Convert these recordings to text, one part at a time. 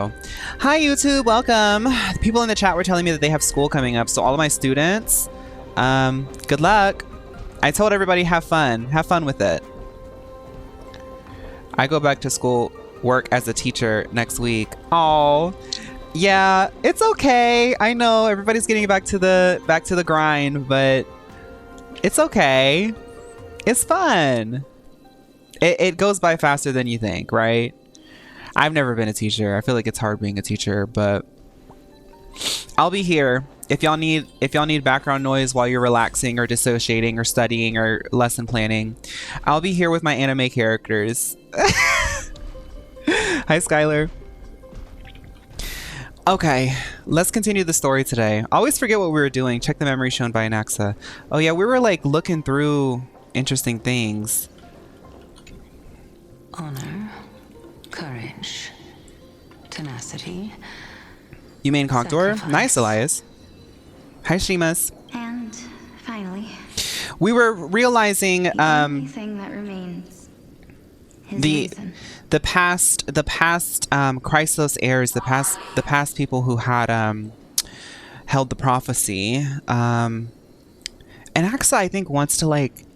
Hi YouTube, welcome. The people in the chat were telling me that they have school coming up, so all of my students, good luck. I told everybody have fun with it. I go back to school, work as a teacher next week. Oh, yeah, it's okay. I know everybody's getting back to the grind, but it's okay. It's fun. It goes by faster than you think, right? I've never been a teacher. I feel like it's hard being a teacher, but I'll be here if y'all need background noise while you're relaxing or dissociating or studying or lesson planning. I'll be here with my anime characters. Hi, Skylar. Okay, let's continue the story today. I always forget what we were doing. Check the memory shown by Anaxa. Oh yeah, we were like looking through interesting things. Honor, courage, tenacity. You mean Cogdor? Sacrifice. Nice, Elias. Hi, Shimas. And finally, We were realizing the only thing that remains is reason. the past Chrysos heirs, the past people who had held the prophecy. And Anaxa, I think, wants to like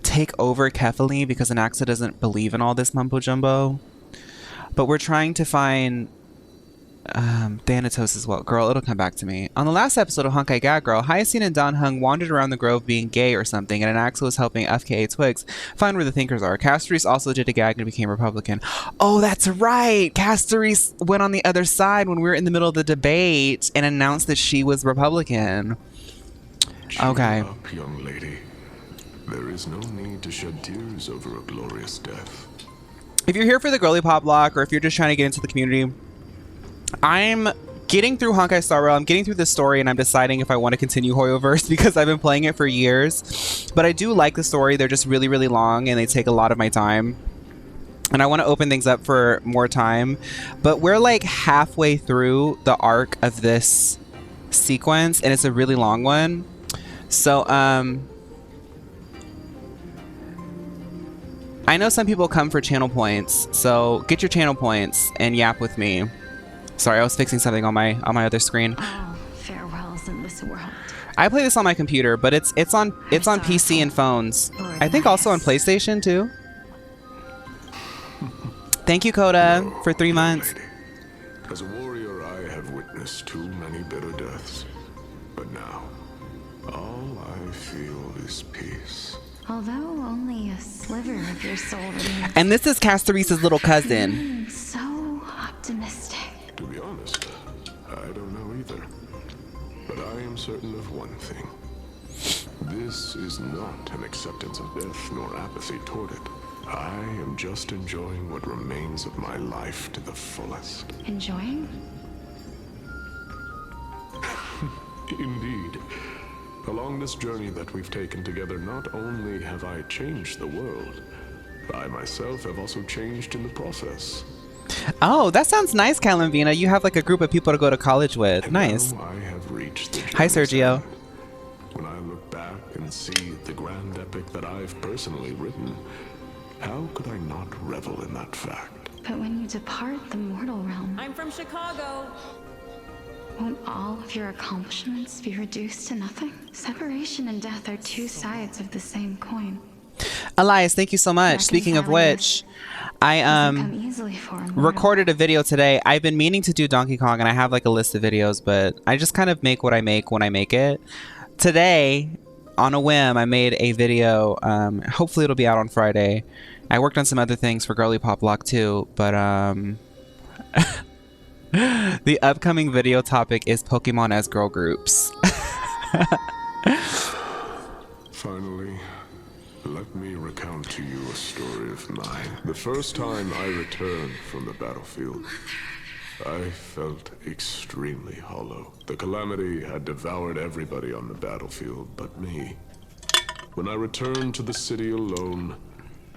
take over Kefali because Anaxa doesn't believe in all this mumbo jumbo. But we're trying to find Thanatos as well. Girl, it'll come back to me. On the last episode of Honkai Gag Girl, Hyacinth and Danhung wandered around the grove being gay or something, and Anaxa was helping FKA Twigs find where the thinkers are. Castorice also did a gag and became Republican. Oh, that's right! Castorice went on the other side when we were in the middle of the debate and announced that she was Republican. Okay. Cheer up, young lady. There is no need to shed tears over a glorious death. If you're here for the girly pop block, or if you're just trying to get into the community, I'm getting through Honkai Star Rail. I'm getting through the story, and I'm deciding if I want to continue Hoyoverse because I've been playing it for years. But I do like the story. They're just really, really long, and they take a lot of my time. And I want to open things up for more time. But we're like halfway through the arc of this sequence, and it's a really long one. So, I know some people come for channel points, so get your channel points and yap with me. Sorry, I was fixing something on my other screen. All farewells in this world. I play this on my computer, but it's on PC and phones. I think also on PlayStation too. Thank you, Coda, for 3 months. Lady. As a warrior, I have witnessed too many bitter deaths. But now, all I feel is peace. Although only a sliver of your soul remains. And this is Castorice's little cousin. So optimistic. To be honest, I don't know either. But I am certain of one thing. This is not an acceptance of death nor apathy toward it. I am just enjoying what remains of my life to the fullest. Enjoying? Indeed. Along this journey that we've taken together, not only have I changed the world, I myself have also changed in the process. Oh, that sounds nice, Calamvina. You have like a group of people to go to college with. And Nice. now I have reached the Hi, journey's Sergio. end. When I look back and see the grand epic that I've personally written, how could I not revel in that fact? But when you depart the mortal realm, I'm from Chicago. won't all of your accomplishments be reduced to nothing? Separation and death are two sides of the same coin. Elias, thank you so much. Speaking of which, I Doesn't come easily for a mortal. recorded a video today. I've been meaning to do Donkey Kong, and I have like a list of videos, but I just kind of make what I make when I make it. Today, on a whim, I made a video. Hopefully it'll be out on Friday. I worked on some other things for Girly Pop Block too, but the upcoming video topic is Pokemon as girl groups. Finally, let me recount to you a story of mine. The first time I returned from the battlefield, I felt extremely hollow. The calamity had devoured everybody on the battlefield but me. When I returned to the city alone,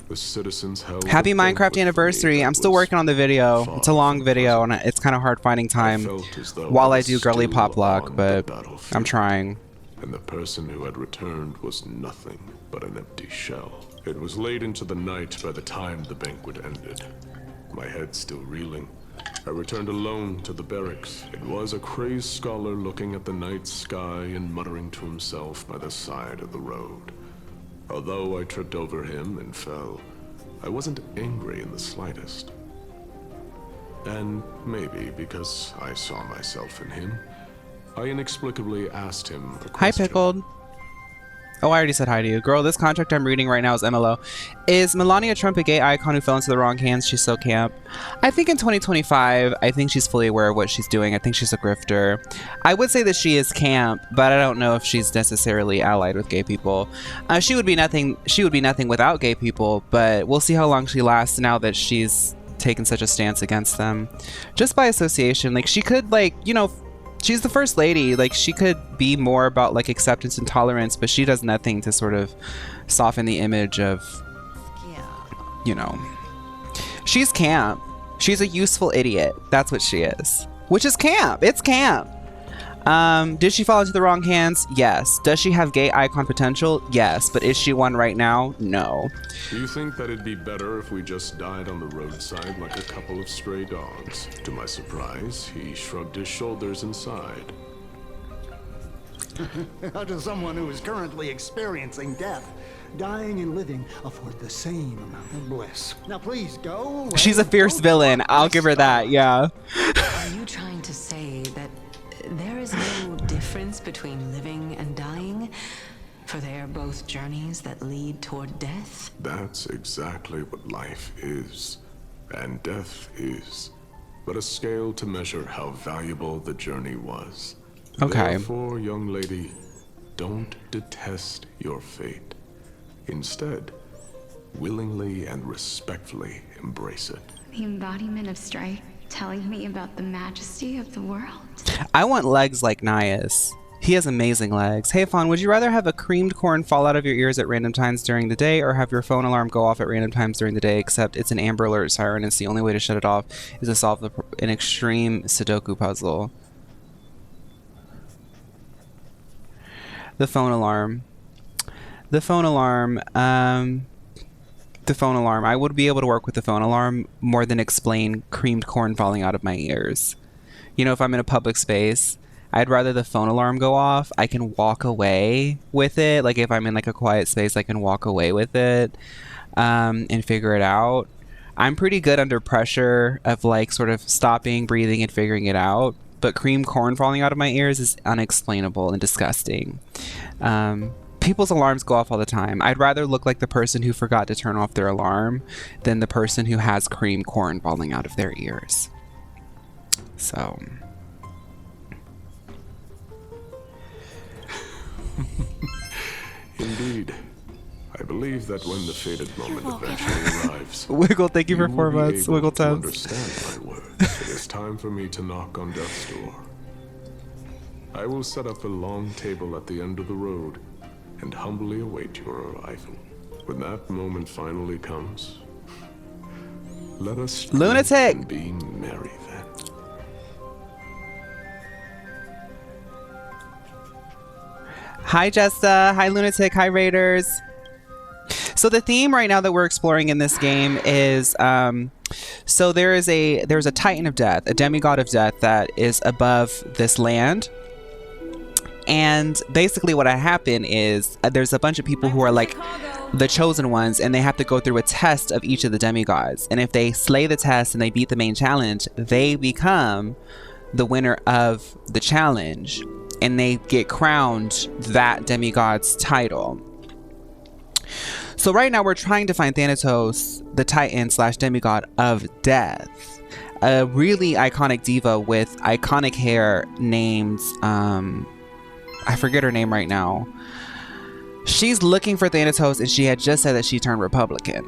the citizens held Happy a banquet Minecraft for me anniversary. that I'm still was working on the video. far It's a long from video, and pleasant. it's kind of hard finding time felt as though while I I was do Girly still Pop Block, on but the battlefield. I'm trying. And the person who had returned was nothing but an empty shell. It was late into the night by the time the banquet ended. my head still reeling. I returned alone to the barracks. It was a crazed scholar looking at the night sky and muttering to himself by the side of the road. Although I tripped over him and fell, I wasn't angry in the slightest. And maybe because I saw myself in him, I inexplicably asked him a question. Hi, Pickled. Oh, I already said hi to you. Girl, this contract I'm reading right now is MLO. Is Melania Trump a gay icon who fell into the wrong hands? She's so camp. I think in 2025, I think she's fully aware of what she's doing. I think she's a grifter. I would say that she is camp, but I don't know if she's necessarily allied with gay people. She would be nothing without gay people, but we'll see how long she lasts now that she's taken such a stance against them. Just by association, like she could, like, you know, she's the first lady, like she could be more about like acceptance and tolerance, but she does nothing to sort of soften the image of, you know, she's camp. She's a useful idiot. That's what she is, which is camp. It's camp. Did she fall into the wrong hands? Yes. Does she have gay icon potential? Yes. But is she one right now? No. Do you think that it'd be better if we just died on the roadside like a couple of stray dogs? To my surprise, he shrugged his shoulders and sighed. How does someone who is currently experiencing death, dying and living, afford the same amount of bliss? Now please go away. She's a fierce villain. I'll give her that. Yeah. Are you trying to say that there is no difference between living and dying? For they are both journeys that lead toward death? That's exactly what life is, and death is, but a scale to measure how valuable the journey was. Okay. Therefore, young lady, don't detest your fate. Instead, willingly and respectfully embrace it. The embodiment of strife, telling me about the majesty of the world. I want legs like Nias. He has amazing legs. Hey, Fawn, would you rather have a creamed corn fall out of your ears at random times during the day, or have your phone alarm go off at random times during the day, except it's an Amber Alert siren, and it's the only way to shut it off is to solve an extreme Sudoku puzzle? The phone alarm. The phone alarm. The phone alarm. I would be able to work with the phone alarm more than explain creamed corn falling out of my ears. You know, if I'm in a public space, I'd rather the phone alarm go off. I can walk away with it. Like if I'm in like a quiet space, I can walk away with it and figure it out. I'm pretty good under pressure of like sort of stopping, breathing, and figuring it out. But creamed corn falling out of my ears is unexplainable and disgusting. People's alarms go off all the time. I'd rather look like the person who forgot to turn off their alarm than the person who has creamed corn falling out of their ears. So... Indeed. I believe that when the fated moment eventually arrives, Wiggle, thank you for 4 months. Wiggle to times. understand my words. It is time for me to knock on death's door. I will set up a long table at the end of the road and humbly await your arrival. When that moment finally comes, let us Lunatic! and be merry then. Hi, Jessa. Hi, Lunatic. Hi, Raiders. So the theme right now that we're exploring in this game is, so there's a Titan of Death, a demigod of death that is above this land. And basically what happened is there's a bunch of people who are like the chosen ones, and they have to go through a test of each of the demigods. And if they slay the test and they beat the main challenge, they become the winner of the challenge, and they get crowned that demigod's title. So right now we're trying to find Thanatos, the Titan / demigod of death, a really iconic diva with iconic hair named I forget her name right now. She's looking for Thanatos, and she had just said that she turned Republican.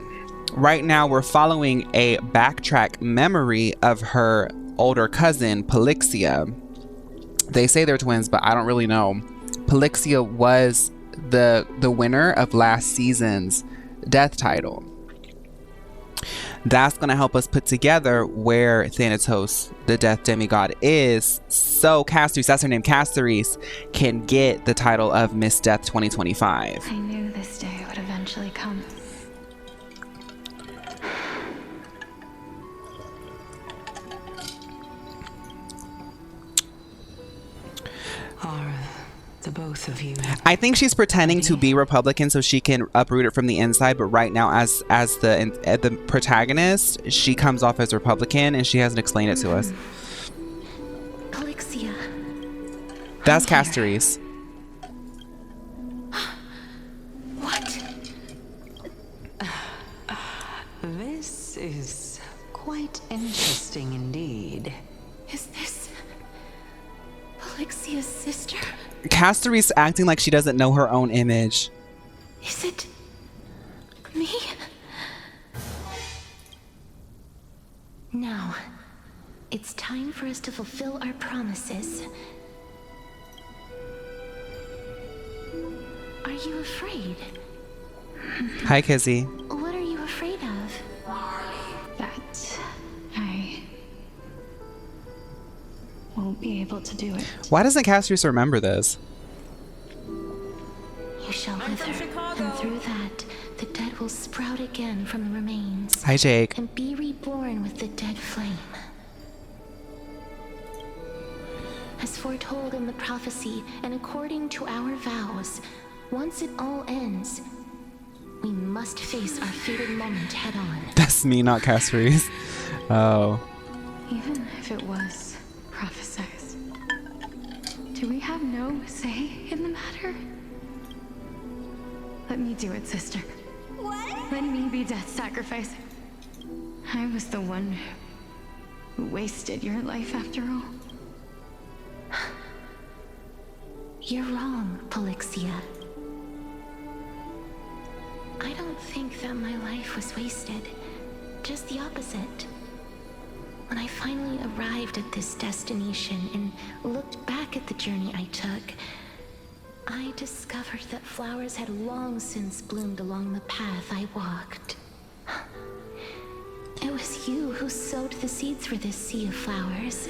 Right now we're following a backtrack memory of her older cousin Polixia. They say they're twins, but I don't really know. Polixia was the winner of last season's death title. That's going to help us put together where Thanatos, the death demigod, is, so Castorice, that's her name, Castorice, can get the title of Miss Death 2025. I knew this day would eventually come. both of you. I think she's pretending to be Republican so she can uproot it from the inside, but right now as the protagonist, she comes off as Republican and she hasn't explained it to us. Alexia. That's Castorice. What? This is quite interesting indeed. Is this Alexia's sister? Castorice acting like she doesn't know her own image. Is it me? Now, it's time for us to fulfill our promises. Are you afraid? Hi, Kizzy. What are you afraid of? That I won't be able to do it. Why doesn't Castorice remember this? You shall wither, and through that, the dead will sprout again from the remains. Hi, Jake. And be reborn with the dead flame. As foretold in the prophecy, and according to our vows, once it all ends, we must face our fated moment head on. That's me, not Castorice. Oh. Even if it was prophesized, do we have no say in the matter? Let me do it, sister. What? Let me be death sacrifice. I was the one who wasted your life after all. You're wrong, Polixia. I don't think that my life was wasted. Just the opposite. When I finally arrived at this destination and looked back at the journey I took, I discovered that flowers had long since bloomed along the path I walked. It was you who sowed the seeds for this sea of flowers.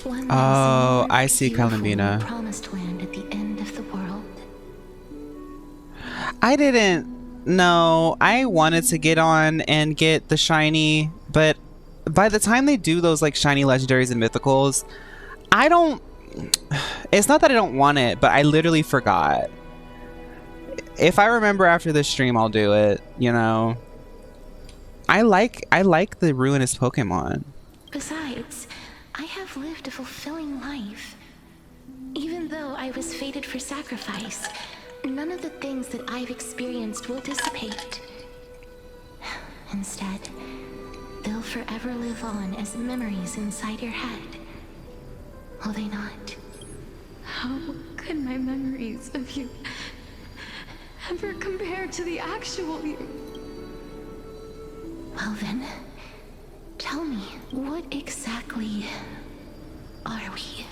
One that Oh, is a I see, beautiful Columbina. promised land at the end of the world. I didn't know. I wanted to get on and get the shiny, but by the time they do those like shiny legendaries and mythicals, I don't. It's not that I don't want it, but I literally forgot. If I remember after this stream, I'll do it. You know. I like the ruinous Pokemon. Besides, I have lived a fulfilling life. Even though I was fated for sacrifice, none of the things that I've experienced will dissipate. Instead, they'll forever live on as memories inside your head. Will they not? How could my memories of you ever compare to the actual you? Well then, tell me, what exactly are we?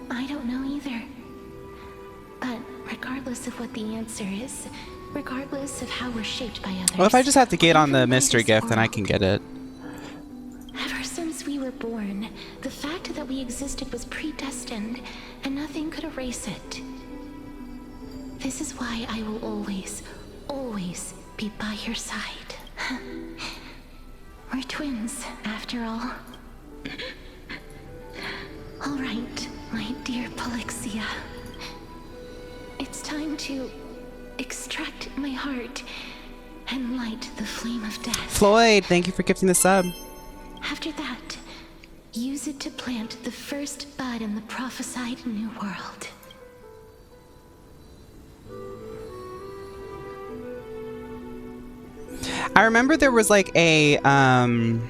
I don't know either. But regardless of what the answer is, regardless of how we're shaped by others... Well, if I just have to get on the even by mystery this gift, then I can world, get it. ever since we were born, the fact that we existed was predestined, and nothing could erase it. This is why I will always, always be by your side. We're twins, after all. All right, my dear Polixia. It's time to extract my heart and light the flame of death. Floyd, thank you for gifting the sub. After that, use it to plant the first bud in the prophesied new world. I remember there was like a cutscene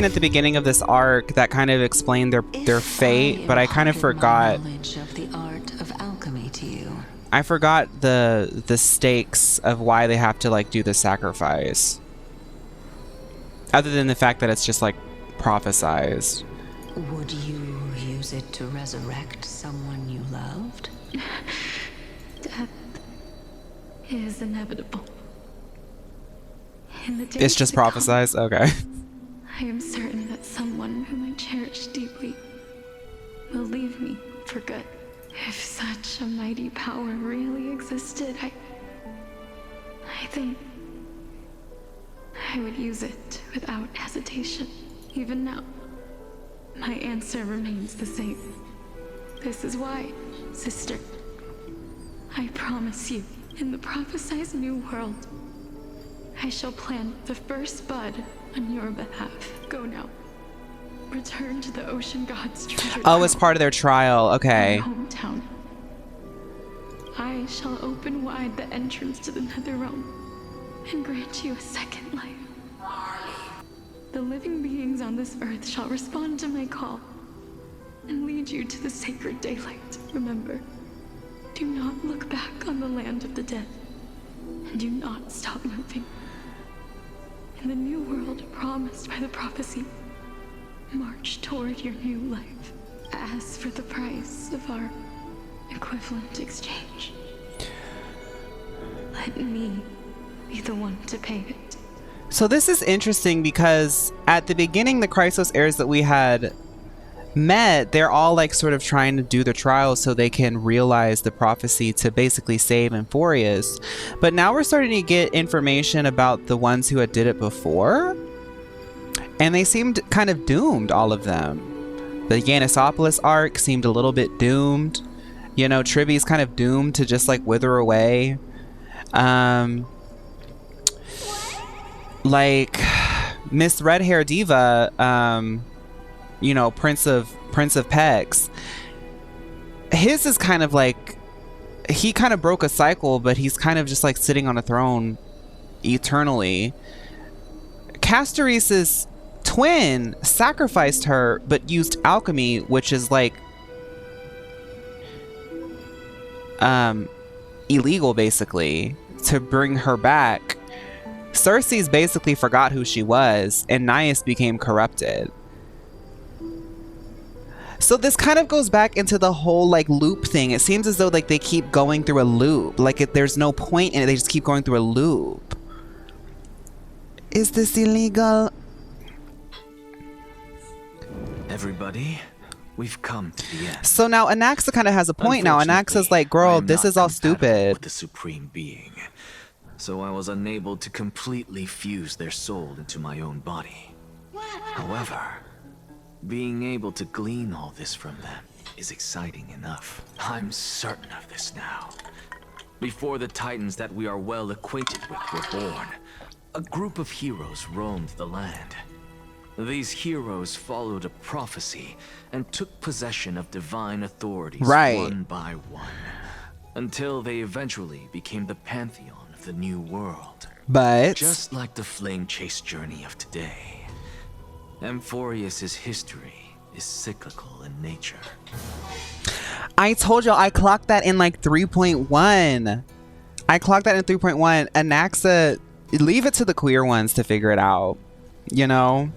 at the beginning of this arc that kind of explained their fate, but I kind of forgot. Knowledge of the art of alchemy to you. I forgot the stakes of why they have to like do the sacrifice. Other than the fact that it's just like prophesized. Would you use it to resurrect someone you loved? Death is inevitable. In the days It's just to come, prophesized? Okay. I am certain that someone whom I cherish deeply will leave me for good. If such a mighty power really existed, I think I would use it without hesitation. Even now, my answer remains the same. This is why, sister, I promise you, in the prophesied new world, I shall plant the first bud on your behalf. Go now. Return to the ocean god's treasure. Oh, it's part of their trial. Okay. My hometown. I shall open wide the entrance to the nether realm and grant you a second life. The living beings on this earth shall respond to my call and lead you to the sacred daylight. Remember, do not look back on the land of the dead, and do not stop moving. In the new world promised by the prophecy, march toward your new life. As for the price of our equivalent exchange, let me be the one to pay it. So this is interesting because at the beginning, the Chrysos heirs that we had met, they're all like sort of trying to do the trial so they can realize the prophecy to basically save Emphorius. But now we're starting to get information about the ones who had did it before. And they seemed kind of doomed, all of them. The Yanisopoulos arc seemed a little bit doomed. You know, Trivi's kind of doomed to just like wither away. Like Miss Red Hair Diva, you know, Prince of Pex. His is kind of like, he kind of broke a cycle, but he's kind of just like sitting on a throne eternally. Castorice's twin sacrificed her, but used alchemy, which is like illegal basically, to bring her back. Cersei's basically forgot who she was, and Nias became corrupted. So this kind of goes back into the whole like loop thing. It seems as though like they keep going through a loop. Like there's no point in it. They just keep going through a loop. Is this illegal? Everybody, we've come to the end. So now Anaxa kind of has a point now. Anaxa's like, girl, this is all stupid. With the Supreme Being. So I was unable to completely fuse their soul into my own body. However, being able to glean all this from them is exciting enough. I'm certain of this now. Before the Titans that we are well acquainted with were born, a group of heroes roamed the land. These heroes followed a prophecy and took possession of divine authorities one by one, until they eventually became the pantheon of the new world. But just like the flame chase journey of today, Emphorius' history is cyclical in nature. I told you, I clocked that in like 3.1. I clocked that in 3.1. Anaxa, leave it to the queer ones to figure it out, you know?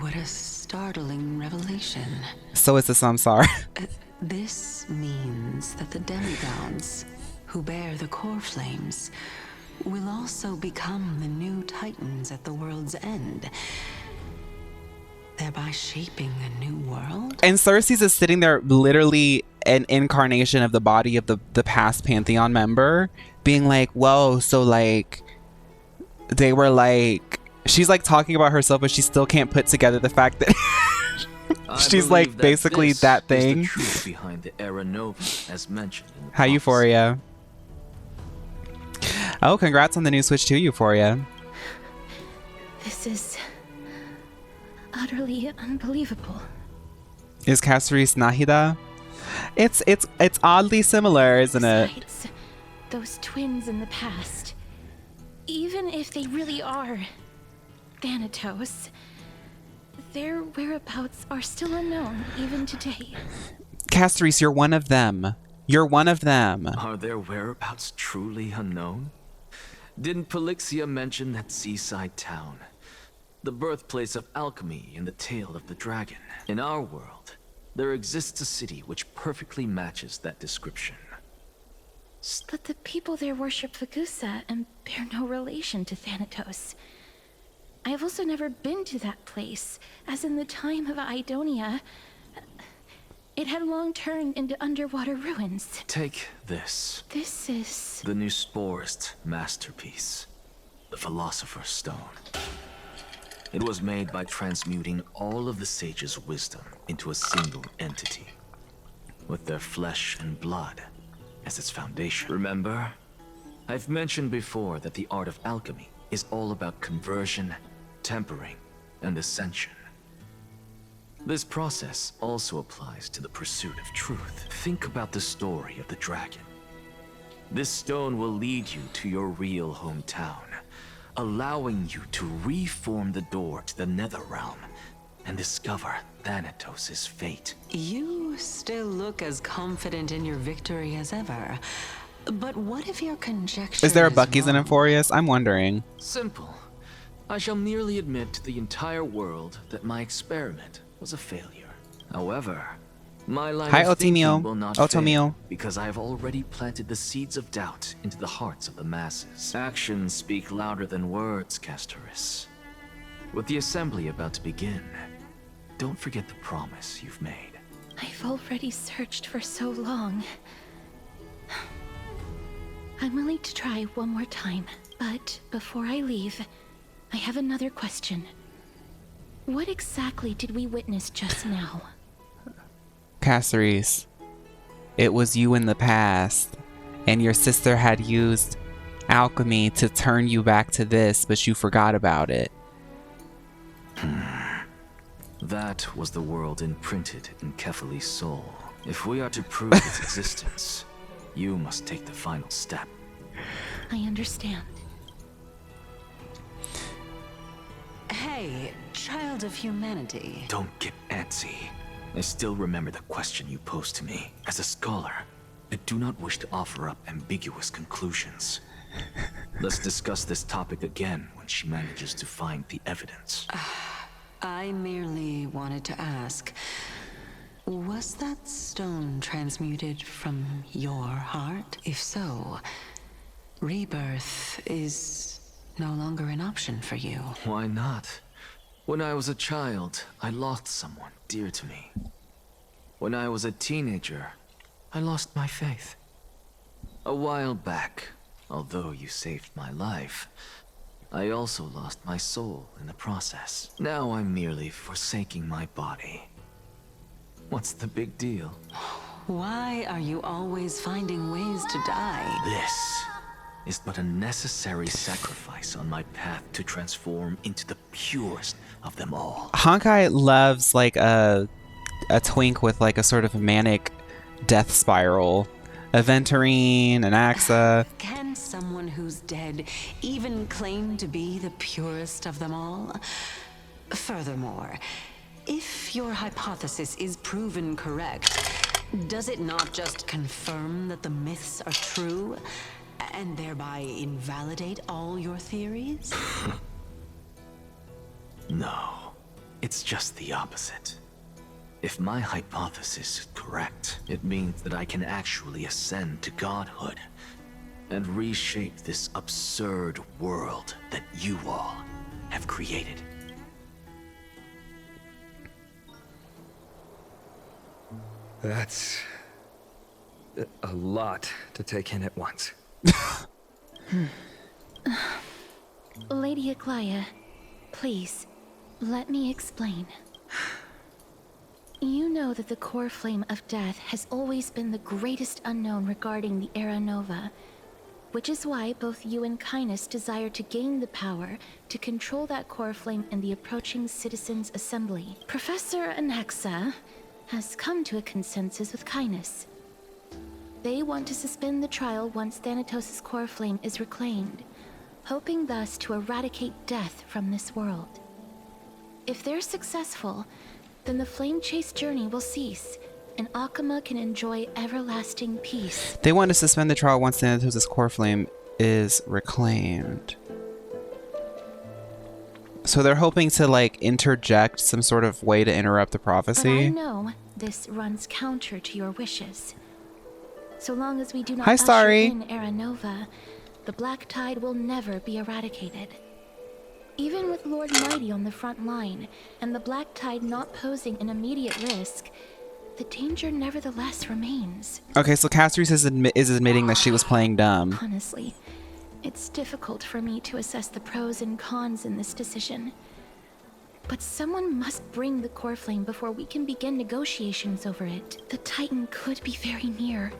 What a startling revelation. So is the Samsara. This means that the demigods, who bear the core flames, will also become the new Titans at the world's end, thereby shaping a new world. And Cersei's is sitting there, literally an incarnation of the body of the past Pantheon member, being like, whoa, so like, they were like, she's like talking about herself, but she still can't put together the fact that she's like that basically that thing. Is the truth behind the Era Nova, as mentioned in the Hi, Euphoria. Oh, congrats on the new Switch 2, Euphoria. This is utterly unbelievable. Is Castorice Nahida? It's oddly similar, isn't it? Besides, those twins in the past, even if they really are Thanatos, their whereabouts are still unknown even today. Castorice, you're one of them. You're one of them. Are their whereabouts truly unknown? Didn't Polixia mention that seaside town? The birthplace of alchemy in the tale of the dragon. In our world, there exists a city which perfectly matches that description. But the people there worship Vagusa and bear no relation to Thanatos. I have also never been to that place, as in the time of Idonia, it had long turned into underwater ruins. Take this. This is... the new Sporist masterpiece. the Philosopher's Stone. It was made by transmuting all of the sages' wisdom into a single entity, with their flesh and blood as its foundation. Remember? I've mentioned before that the art of alchemy is all about conversion, tempering, and ascension. This process also applies to the pursuit of truth. Think about the story of the dragon. This stone will lead you to your real hometown, allowing you to reform the door to the Nether Realm and discover Thanatos' fate. You still look as confident in your victory as ever. But what if your conjecture Is there a Bucky's in wrong? Euphorius? I'm wondering. Simple. I shall merely admit to the entire world that my experiment was a failure. However, my line Hi, of thinking Otimio. will not Otomio. fail because I have already planted the seeds of doubt into the hearts of the masses. Actions speak louder than words, Castorice. With the assembly about to begin, don't forget the promise you've made. I've already searched for so long. I'm willing to try one more time, but before I leave, I have another question. What exactly did we witness just now? Castorice, it was you in the past, and your sister had used alchemy to turn you back to this, but you forgot about it. That was the world imprinted in Kefali's soul. If we are to prove its existence, you must take the final step. I understand. Hey, child of humanity. Don't get antsy. I still remember the question you posed to me. As a scholar, I do not wish to offer up ambiguous conclusions. Let's discuss this topic again when she manages to find the evidence. I merely wanted to ask, was that stone transmuted from your heart? If so, rebirth is no longer an option for you. Why not? When I was a child, I lost someone dear to me. When I was a teenager, I lost my faith. A while back, although you saved my life, I also lost my soul in the process. Now I'm merely forsaking my body. What's the big deal? Why are you always finding ways to die? This is but a necessary sacrifice on my path to transform into the purest of them all. Honkai loves like a twink with like a sort of manic death spiral. Aventurine and Axa. Can someone who's dead even claim to be the purest of them all? Furthermore, if your hypothesis is proven correct, does it not just confirm that the myths are true, and thereby invalidate all your theories? No, it's just the opposite. If my hypothesis is correct, it means that I can actually ascend to godhood and reshape this absurd world that you all have created. That's a lot to take in at once. Lady Aglaya, please, let me explain. You know that the core flame of death has always been the greatest unknown regarding the Era Nova, which is why both you and Kindness desire to gain the power to control that core flame in the approaching Citizens' Assembly. Professor Anaxa has come to a consensus with Kindness. They want to suspend the trial once Thanatos' core flame is reclaimed, hoping thus to eradicate death from this world. If they're successful, then the flame chase journey will cease, and Alchema can enjoy everlasting peace. They want to suspend the trial once Thanatos' core flame is reclaimed. So they're hoping to like interject some sort of way to interrupt the But prophecy. I know this runs counter to your wishes. So long as we do not Hi, usher Starry. in Era Nova, the Black Tide will never be eradicated. Even with Lord Mighty on the front line, and the Black Tide not posing an immediate risk, the danger nevertheless remains. Okay, so Castorice is admitting that she was playing dumb. Honestly, It's difficult for me to assess the pros and cons in this decision. But someone must bring the core flame before we can begin negotiations over it. The Titan could be very near.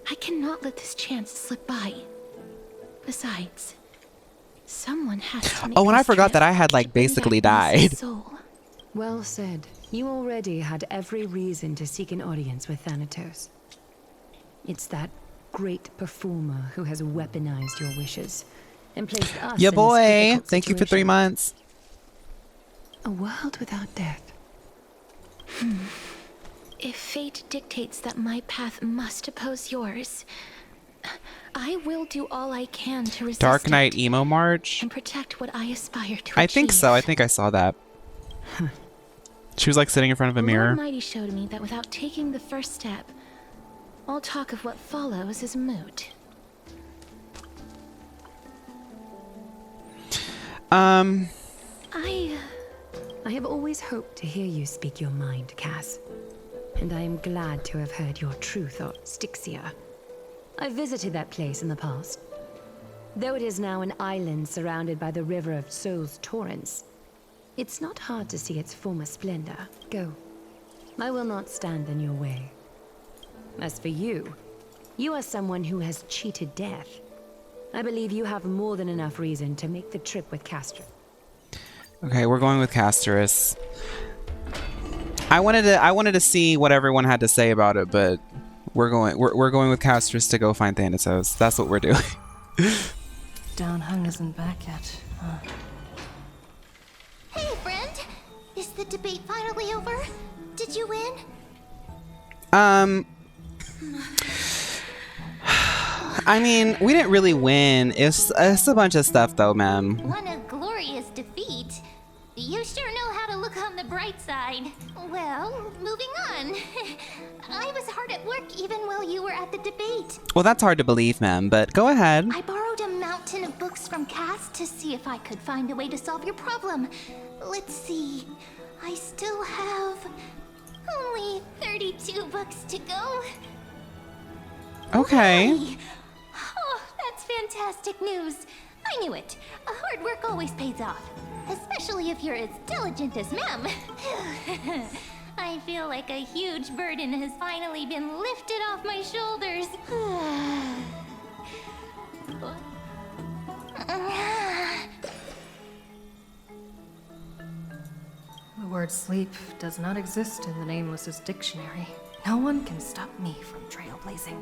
I cannot let this chance slip by. Besides, someone has to make Oh, and I this forgot trip that I had like to bring basically back Mrs. died. Soul. Well said. You already had every reason to seek an audience with Thanatos. It's that great performer who has weaponized your wishes and placed us Yeah, in this boy. difficult Thank you for 3 situation. months. A world without death. If fate dictates that my path must oppose yours, I will do all I can to resist Dark Knight it Emo March. and protect what I aspire to I think so. I achieve. think I saw that. She was like sitting in front of a The mirror. Lord Mighty showed me that without taking the first step, all talk of what follows is moot. I have always hoped to hear you speak your mind, Cass. And I am glad to have heard your truth or Styxia. I visited that place in the past. Though it is now an island surrounded by the river of Soul's torrents, it's not hard to see its former splendor. Go. I will not stand in your way. As for you, you are someone who has cheated death. I believe you have more than enough reason to make the trip with Castorice. Okay, we're going with Castorice. I wanted to see what everyone had to say about it, but we're going with Castorice to go find Thanatos. That's what we're doing. Downhung isn't back yet. Hey, friend! Is the debate finally over? Did you win? I mean, we didn't really win. It's a bunch of stuff, though, ma'am. What a glorious defeat. You sure know how to look on the bright side. Well, moving on. I was hard at work even while you were at the debate. Well, that's hard to believe, ma'am, but go ahead. I borrowed a mountain of books from Cass to see if I could find a way to solve your problem. Let's see. I still have only 32 books to go. Okay. Really? Oh, that's fantastic news. I knew it. Hard work always pays off. Especially if you're as diligent as Mem. I feel like a huge burden has finally been lifted off my shoulders. The word sleep does not exist in the Nameless's dictionary. No one can stop me from trailblazing.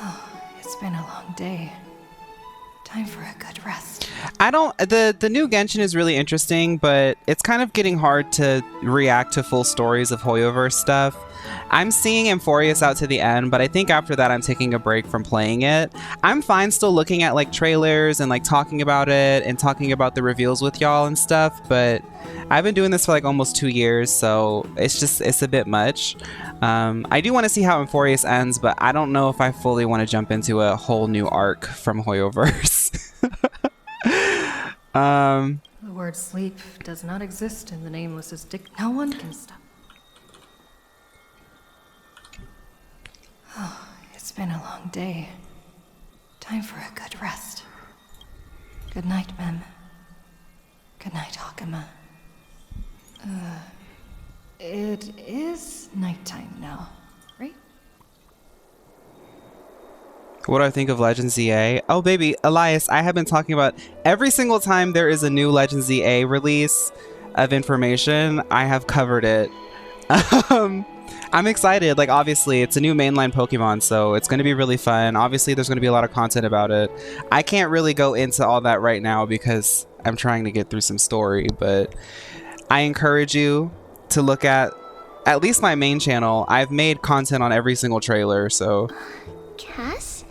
Oh, it's been a long day. Time for a good rest. The new Genshin is really interesting, but it's kind of getting hard to react to full stories of Hoyoverse stuff. I'm seeing Amphorius out to the end, but I think after that I'm taking a break from playing it. I'm fine still looking at like trailers and like talking about it and talking about the reveals with y'all and stuff, but I've been doing this for like almost 2 years, so it's a bit much. I do want to see how Amphorius ends, but I don't know if I fully want to jump into a whole new arc from Hoyoverse. The word sleep does not exist in the Nameless's no one can stop. Oh, it's been a long day. Time for a good rest. Good night, Mem. Good night, Hakama. It is nighttime now, right? What do I think of Legends EA? Oh, baby, Elias, I have been talking about every single time there is a new Legends EA release of information, I have covered it. I'm excited. Like, obviously, it's a new mainline Pokemon, so it's going to be really fun. Obviously, there's going to be a lot of content about it. I can't really go into all that right now because I'm trying to get through some story, but I encourage you to look at least my main channel. I've made content on every single trailer, so... Cass?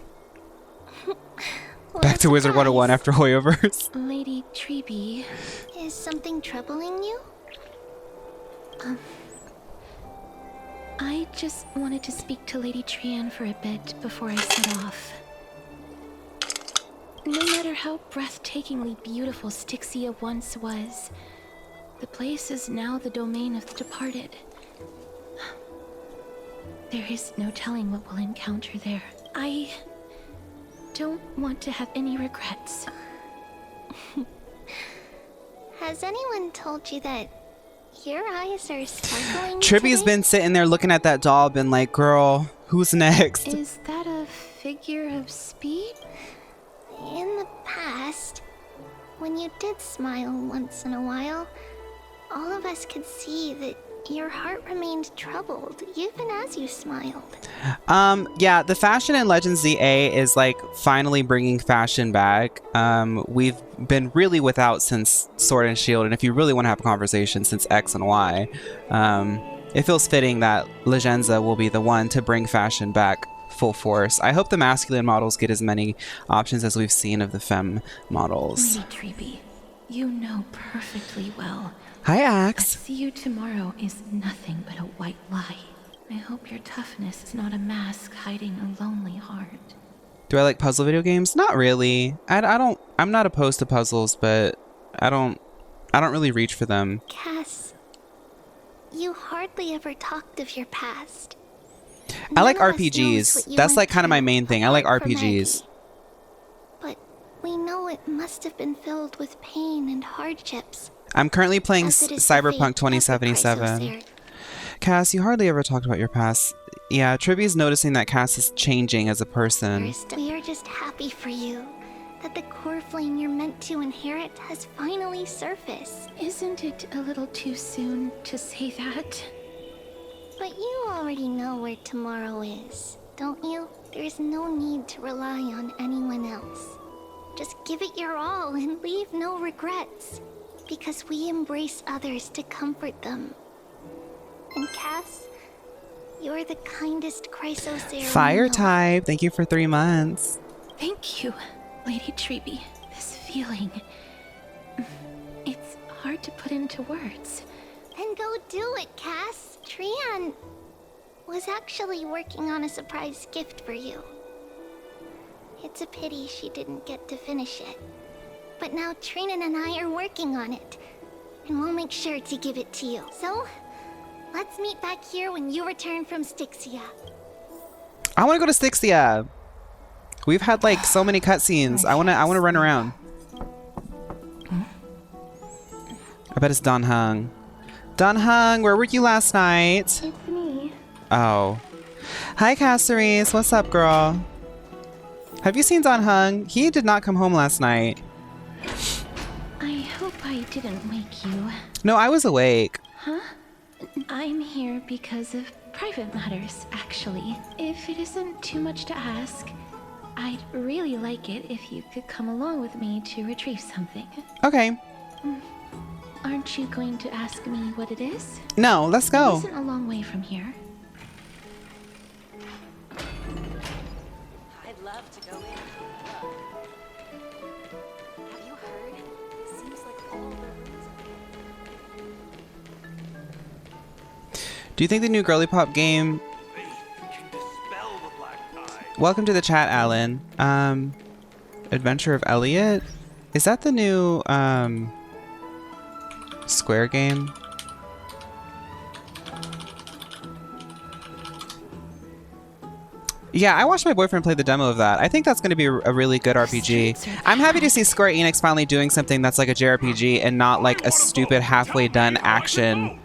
Back to Wizard 101 after Hoyoverse. Lady Treeby. Is something troubling you? I just wanted to speak to Lady Trian for a bit before I set off. No matter how breathtakingly beautiful Styxia once was, the place is now the domain of the departed. There is no telling what we'll encounter there. I don't want to have any regrets. Has anyone told you that your eyes are sparkling Trippy's today? been sitting there looking at that doll, been like, girl, who's next? Is that a figure of speed? In the past, when you did smile once in a while, all of us could see that your heart remained troubled, even as you smiled. Yeah, the fashion in Legends ZA is like finally bringing fashion back. We've been really without since Sword and Shield, and if you really want to have a conversation, since X and Y. It feels fitting that Legenza will be the one to bring fashion back full force. I hope the masculine models get as many options as we've seen of the femme models. Lady Treeby, you know perfectly well. Hi, Axe. See you tomorrow is nothing but a white lie. I hope your toughness is not a mask hiding a lonely heart. Do I like puzzle video games? Not really. I'm not opposed to puzzles, but I don't really reach for them. Cass, you hardly ever talked of your past. I like None of us knows RPGs. what you That's went like kind of my through main thing. I like apart from RPGs. Maggie. But we know it must have been filled with pain and hardships. I'm currently playing As it is the Cyberpunk fate of the 2077. Chrysosaur. Cass, you hardly ever talked about your past. Yeah, Tribby's noticing that Cass is changing as a person. We are just happy for you that the core flame you're meant to inherit has finally surfaced. Isn't it a little too soon to say that? But you already know where tomorrow is, don't you? There's no need to rely on anyone else. Just give it your all and leave no regrets, because we embrace others to comfort them. And Cass, you're the kindest Chrysosaur. Fire type. Thank you for 3 months. Thank you, Lady Treeby. This feeling, it's hard to put into words. Then go do it, Cass. Trian was actually working on a surprise gift for you. It's a pity she didn't get to finish it. But now Trinan and I are working on it, and we'll make sure to give it to you. So, let's meet back here when you return from Styxia. I want to go to Styxia. We've had like so many cutscenes. I want to run around. I bet it's Don Hung. Don Hung, where were you last night? It's me. Oh. Hi, Castorice. What's up, girl? Have you seen Don Hung? He did not come home last night. I hope I didn't wake you. No, I was awake. Huh? I'm here because of private matters, actually. If it isn't too much to ask, I'd really like it if you could come along with me to retrieve something. Okay. Aren't you going to ask me what it is? No, let's go. It isn't a long way from here. I'd love to go in. Have you heard? Seems like all Do you think the new Girly Pop game... Welcome to the chat, Alan. Adventure of Elliot? Is that the new, Square game? Yeah, I watched my boyfriend play the demo of that. I think that's going to be a really good RPG. I'm happy to see Square Enix finally doing something that's like a JRPG and not like a stupid halfway done action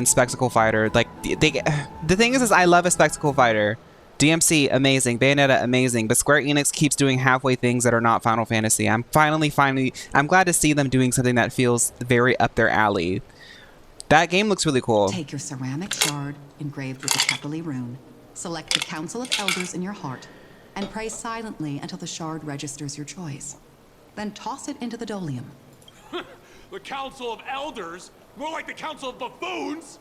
spectacle fighter. Like the thing is I love a spectacle fighter. DMC amazing, Bayonetta amazing, but Square Enix keeps doing halfway things that are not Final Fantasy. I'm I'm glad to see them doing something that feels very up their alley. That game looks really cool. Take your ceramic shard engraved with the Keplerly rune. Select the Council of Elders in your heart and pray silently until the shard registers your choice. Then toss it into the Dolium. The Council of Elders? More like the Council of Buffoons?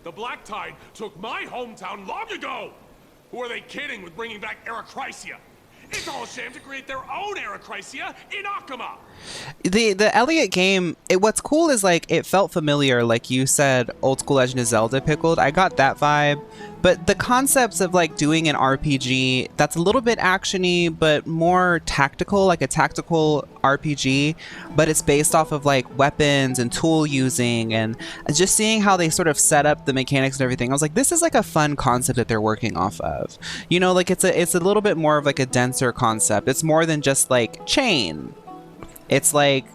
The Black Tide took my hometown long ago! Who are they kidding with bringing back Erechrysia? It's all a sham to create their own Erechrysia in Akama! The Elliot game, what's cool is like it felt familiar, like you said, old school Legend of Zelda pickled. I got that vibe. But the concepts of like doing an RPG that's a little bit actiony, but more tactical, like a tactical RPG, but it's based off of like weapons and tool using, and just seeing how they sort of set up the mechanics and everything. I was like, this is like a fun concept that they're working off of. You know, like it's a little bit more of like a denser concept. It's more than just like chain. It's like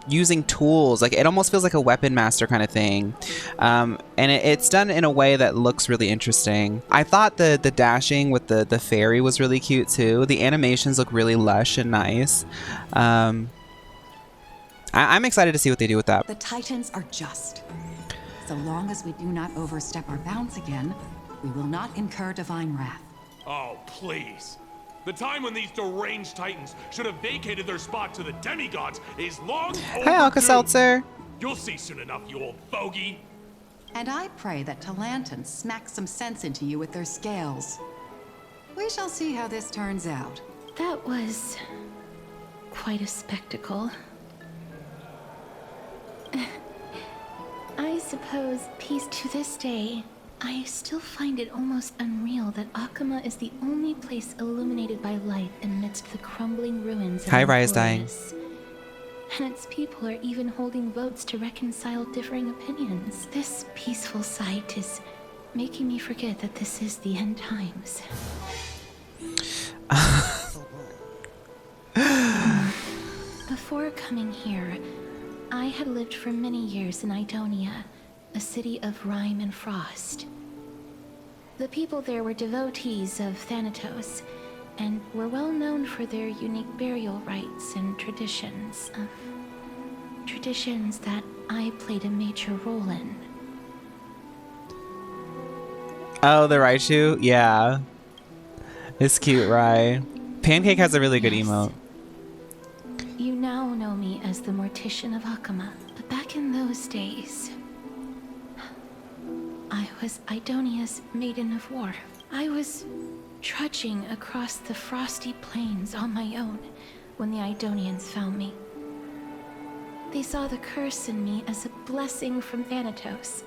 using tools. Like it almost feels like a weapon master kind of thing, and it's done in a way that looks really interesting. I thought the dashing with the fairy was really cute too. The animations look really lush and nice. I'm excited to see what they do with that. The Titans are just. So long as we do not overstep our bounds again, we will not incur divine wrath. Oh, please. The time when these deranged titans should have vacated their spot to the demigods is long overdue. Hi, Alka-Seltzer. You'll see soon enough, you old fogey. And I pray that Talanton smacks some sense into you with their scales. We shall see how this turns out. That was quite a spectacle. I suppose, peace to this day, I still find it almost unreal that Alchemy is the only place illuminated by light amidst the crumbling ruins of Hi, Rise Dying. Emporius. And its people are even holding votes to reconcile differing opinions. This peaceful sight is making me forget that this is the end times. Before coming here, I had lived for many years in Idonia, a city of rime and frost. The people there were devotees of Thanatos, and were well known for their unique burial rites and traditions. Traditions that I played a major role in. Oh, the Raichu? Yeah. It's cute, right? Pancake has a really good emote. You now know me as the Mortician of Alchemy, but back in those days, I was Idonia's Maiden of War. I was trudging across the frosty plains on my own when the Idonians found me. They saw the curse in me as a blessing from Thanatos,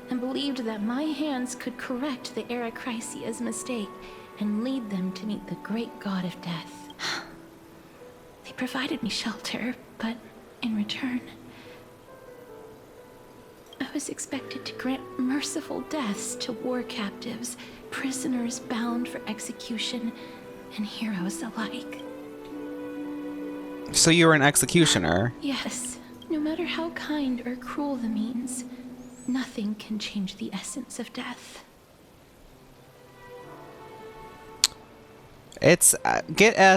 and believed that my hands could correct the Eracrisia's mistake and lead them to meet the great god of death. They provided me shelter, but in return, I was expected to grant merciful deaths to war captives, prisoners bound for execution, and heroes alike. So you were an executioner? Yes. No matter how kind or cruel the means, nothing can change the essence of death. It's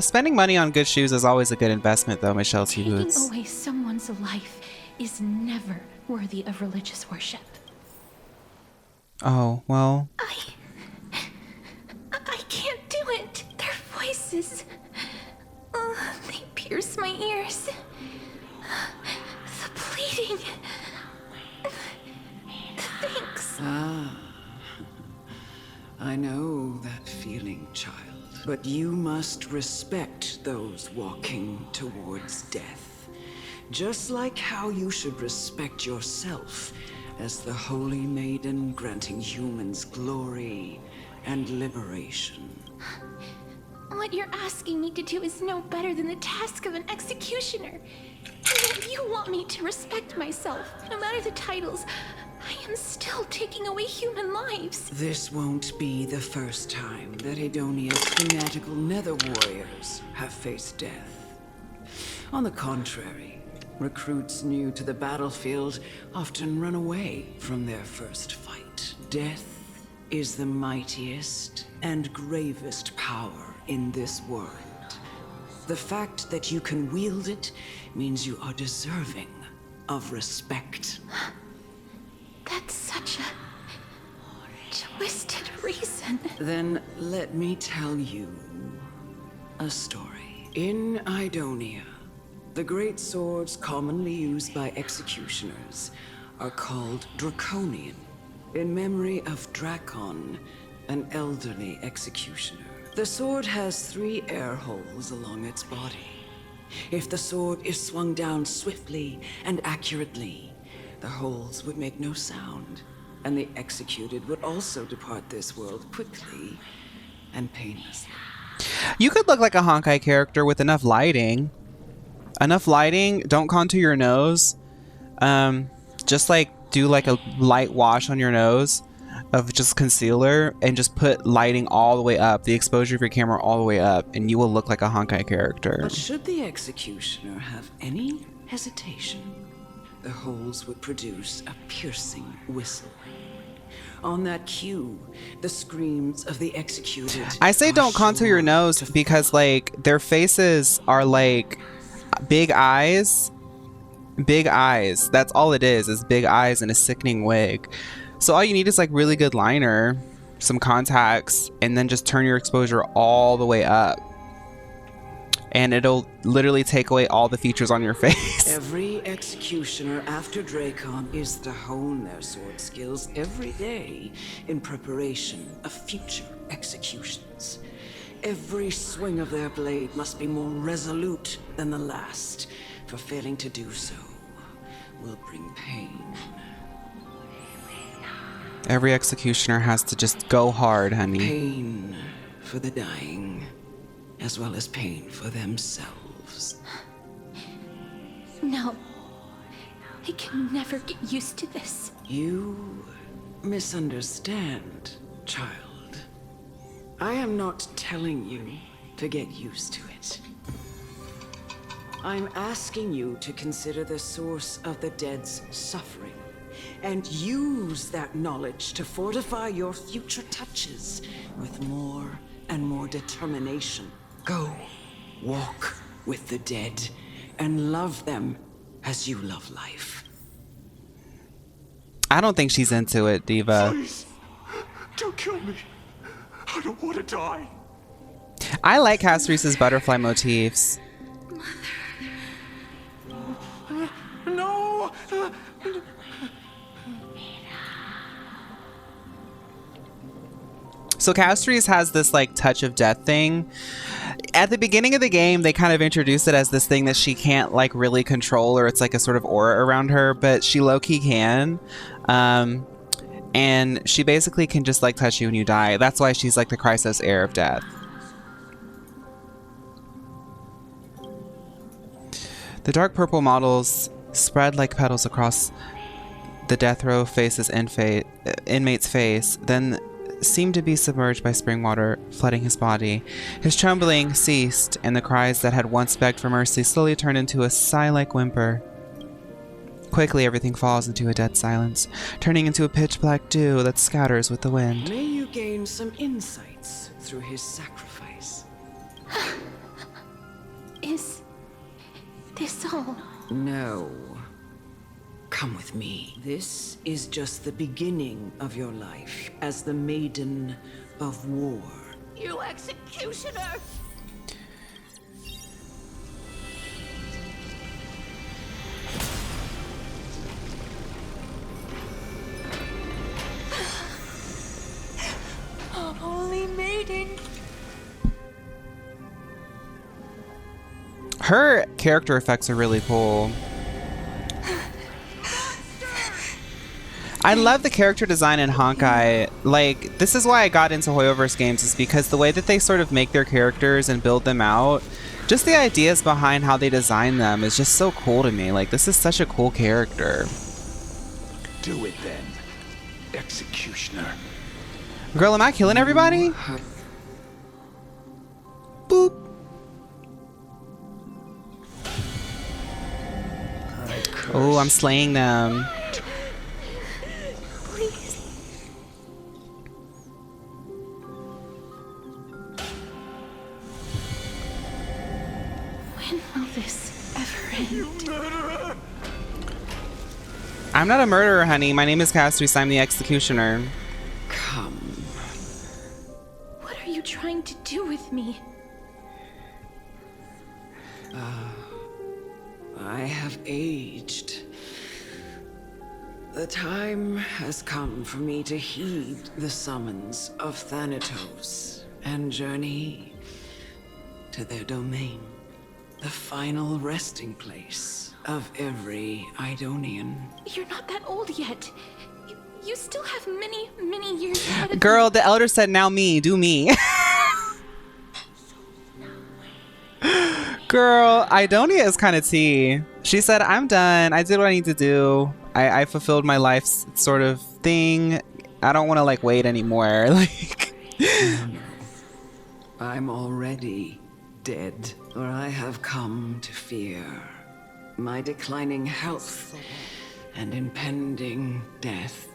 spending money on good shoes is always a good investment, though, Michelle T. Boots. Taking away someone's life is never worthy of religious worship. Oh, well. I can't do it. Their voices, they pierce my ears. The pleading. Thanks. I know that feeling, child. But you must respect those walking towards death. Just like how you should respect yourself as the Holy Maiden granting humans glory and liberation. What you're asking me to do is no better than the task of an executioner. And yet you want me to respect myself. No matter the titles, I am still taking away human lives. This won't be the first time that Idonia's fanatical nether warriors have faced death. On the contrary, recruits new to the battlefield often run away from their first fight. Death is the mightiest and gravest power in this world. The fact that you can wield it means you are deserving of respect. That's such a twisted reason. Then let me tell you a story. In Idonia, the great swords commonly used by executioners are called Draconian, in memory of Drakon, an elderly executioner. The sword has 3 air holes along its body. If the sword is swung down swiftly and accurately, the holes would make no sound, and the executed would also depart this world quickly and painlessly. You could look like a Honkai character with enough lighting. Don't contour your nose. Just like do like a light wash on your nose of just concealer and just put lighting all the way up, the exposure of your camera all the way up, and you will look like a Honkai character. But should the executioner have any hesitation, the holes would produce a piercing whistle. On that cue, the screams of the executed. I say don't contour your nose because like their faces are like big eyes. Big eyes. That's all it is big eyes and a sickening wig. So all you need is like really good liner, some contacts, and then just turn your exposure all the way up. And it'll literally take away all the features on your face. Every executioner after Dracon is to hone their sword skills every day in preparation of future executions. Every swing of their blade must be more resolute than the last, for failing to do so will bring pain. Every executioner has to just go hard, honey. Pain for the dying, as well as pain for themselves. No. I can never get used to this. You misunderstand, child. I am not telling you to get used to it. I'm asking you to consider the source of the dead's suffering and use that knowledge to fortify your future touches with more and more determination. Go, walk with the dead, and love them as you love life. I don't think she's into it, Diva. Please, don't kill me. I don't want to die. I like Castorice's butterfly motifs. No! So Castorice has this like touch of death thing. At the beginning of the game, they kind of introduce it as this thing that she can't like really control, or it's like a sort of aura around her, but she low-key can. And she basically can just like touch you when you die. That's why she's like the Chrysos heir of death. The dark purple models spread like petals across the death row face's inmate's face, then seemed to be submerged by spring water flooding his body. His trembling ceased, and the cries that had once begged for mercy slowly turned into a sigh-like whimper. Quickly, everything falls into a dead silence, turning into a pitch-black dew that scatters with the wind. May you gain some insights through his sacrifice. Is this all? No. Come with me. This is just the beginning of your life as the Maiden of War. You executioner! Holy Maiden! Her character effects are really cool. I love the character design in Honkai. Like, this is why I got into Hoyoverse games, is because the way that they sort of make their characters and build them out, just the ideas behind how they design them is just so cool to me. Like, this is such a cool character. Do it then, executioner. Girl, am I killing everybody? Boop. Oh, I'm slaying them. I'm not a murderer, honey. My name is Castorice. I'm the executioner. Come. What are you trying to do with me? I have aged. The time has come for me to heed the summons of Thanatos and journey to their domain, the final resting place of every Idonian. You're not that old yet. You still have many, many years ahead of Girl, the elder said, now me, do me. Girl, Idonia is kind of tea. She said, I'm done. I did what I need to do. I fulfilled my life's sort of thing. I don't want to like wait anymore. Like, No. I'm already dead, or I have come to fear my declining health and impending death.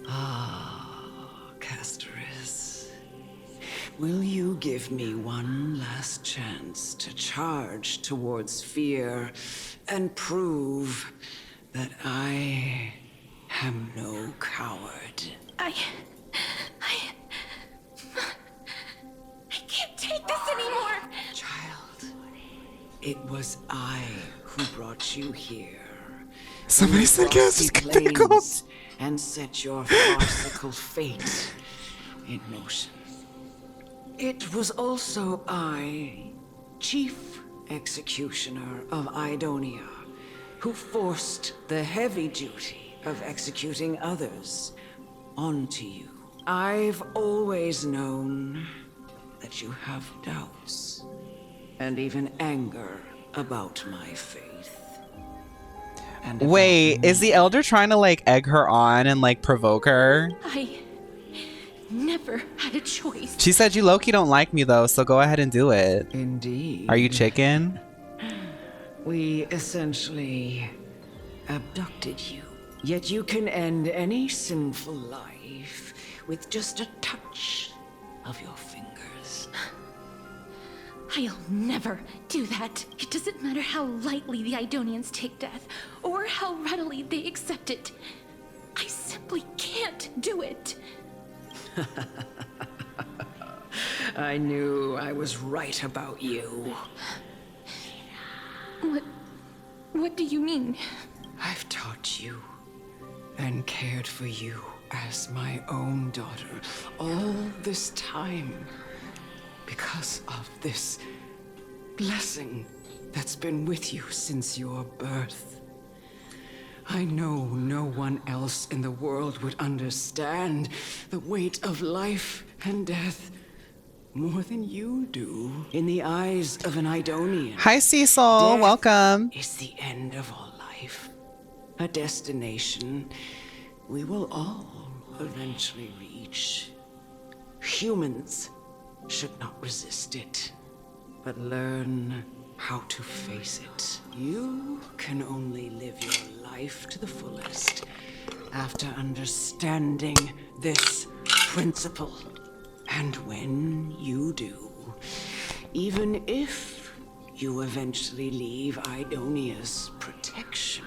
Ah, Castorice, will you give me one last chance to charge towards fear and prove that I am no coward? I can't take this anymore! Child, it was I who brought you here. somebody said Cass Frosty is difficult. plains and set your farcical fate in motion. It was also I, Chief Executioner of Idonia, who forced the heavy duty of executing others onto you. I've always known that you have doubts and even anger about my faith. And Wait, is the elder trying to like egg her on and like provoke her? I never had a choice. She said, you low-key don't like me though, so go ahead and do it. Indeed. Are you chicken? We essentially abducted you. Yet you can end any sinful life with just a touch of your fingers. I'll never do that. It doesn't matter how lightly the Idonians take death, or how readily they accept it. I simply can't do it. I knew I was right about you. What do you mean? I've taught you and cared for you as my own daughter all this time because of this blessing that's been with you since your birth. I know no one else in the world would understand the weight of life and death more than you do. In the eyes of an Idonian, Hi, Cecil. death Welcome. is the end of all life. A destination we will all eventually reach. Humans should not resist it, but learn how to face it. You can only live your life to the fullest after understanding this principle. And when you do, even if you eventually leave Idonia's protection,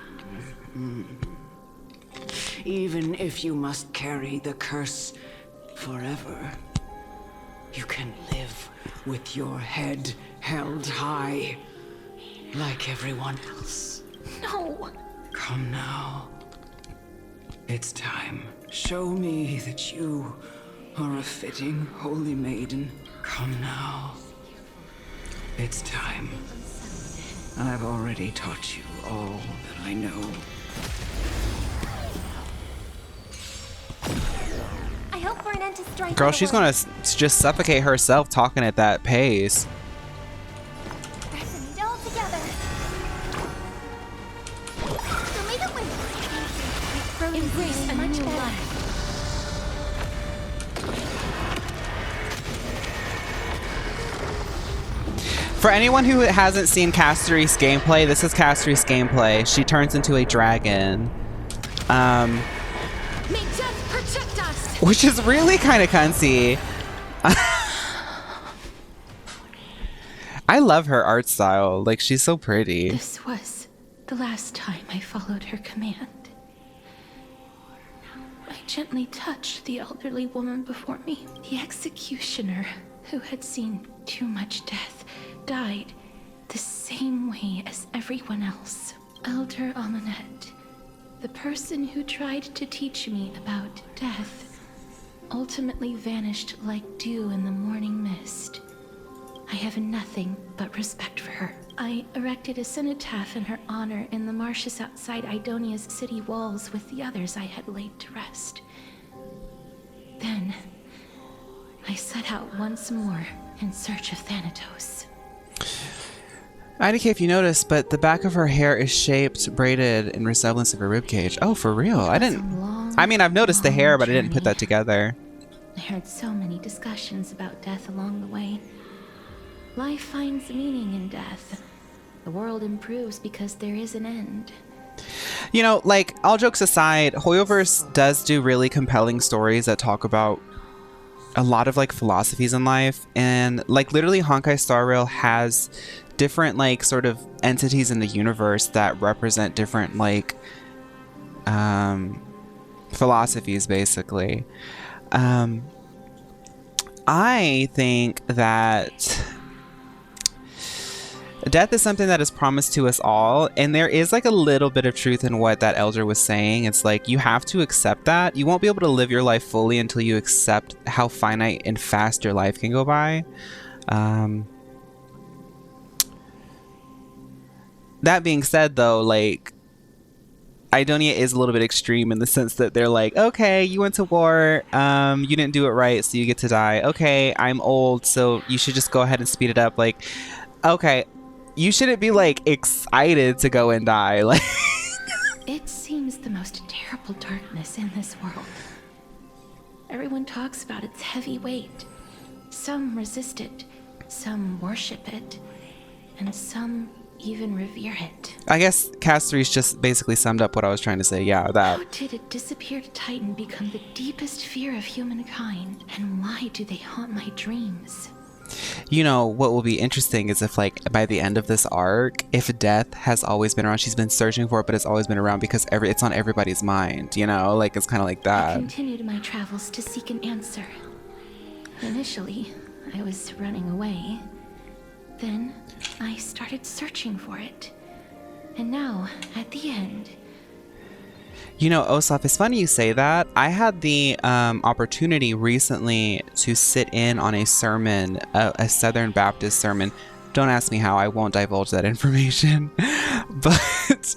even if you must carry the curse forever, you can live with your head held high, like everyone else. No. Come now. It's time. Show me that you are a fitting holy maiden. Come now. It's time. I've already taught you all that I know. I hope for an end to strife. Girl, she's gonna just suffocate herself talking at that pace. Pressing it all together. So make it win. Embrace a new life. For anyone who hasn't seen Castorice gameplay, this is Castorice gameplay. She turns into a dragon. May death protect us. Which is really kind of cunty. I love her art style. Like, she's so pretty. This was the last time I followed her command. I gently touched the elderly woman before me. The executioner, who had seen too much death, died the same way as everyone else. Elder Amunet, the person who tried to teach me about death, ultimately vanished like dew in the morning mist. I have nothing but respect for her. I erected a cenotaph in her honor in the marshes outside Idonia's city walls with the others I had laid to rest. Then, I set out once more in search of Thanatos. I don't care if you noticed, but the back of her hair is shaped, braided in resemblance of her ribcage. Oh, for real? I didn't... I mean, I've noticed the hair, but I didn't put that together. I heard so many discussions about death along the way. Life finds meaning in death. The world improves because there is an end. You know, like, all jokes aside, Hoyoverse does do really compelling stories that talk about a lot of, like, philosophies in life. And, like, literally Honkai Star Rail has different, like, sort of entities in the universe that represent different, like, philosophies, basically. I think that death is something that is promised to us all, and there is like a little bit of truth in what that elder was saying. It's like you have to accept that. You won't be able to live your life fully until you accept how finite and fast your life can go by. That being said, though, like, Idonia is a little bit extreme in the sense that they're like, okay, you went to war, you didn't do it right, so you get to die. Okay, I'm old, so you should just go ahead and speed it up. Like, okay, you shouldn't be, like, excited to go and die. Like, it seems the most terrible darkness in this world. Everyone talks about its heavy weight. Some resist it, some worship it, and some even revere it. I guess Castorice just basically summed up what I was trying to say. Yeah, that. How did a disappeared titan become the deepest fear of humankind? And why do they haunt my dreams? You know, what will be interesting is if, like, by the end of this arc, if death has always been around, she's been searching for it, but it's always been around because it's on everybody's mind, you know? Like, it's kind of like that. I continued my travels to seek an answer. Initially, I was running away. Then, I started searching for it. And now, at the end... You know, Osaf, it's funny you say that. I had the opportunity recently to sit in on a sermon, a Southern Baptist sermon. Don't ask me how, I won't divulge that information. But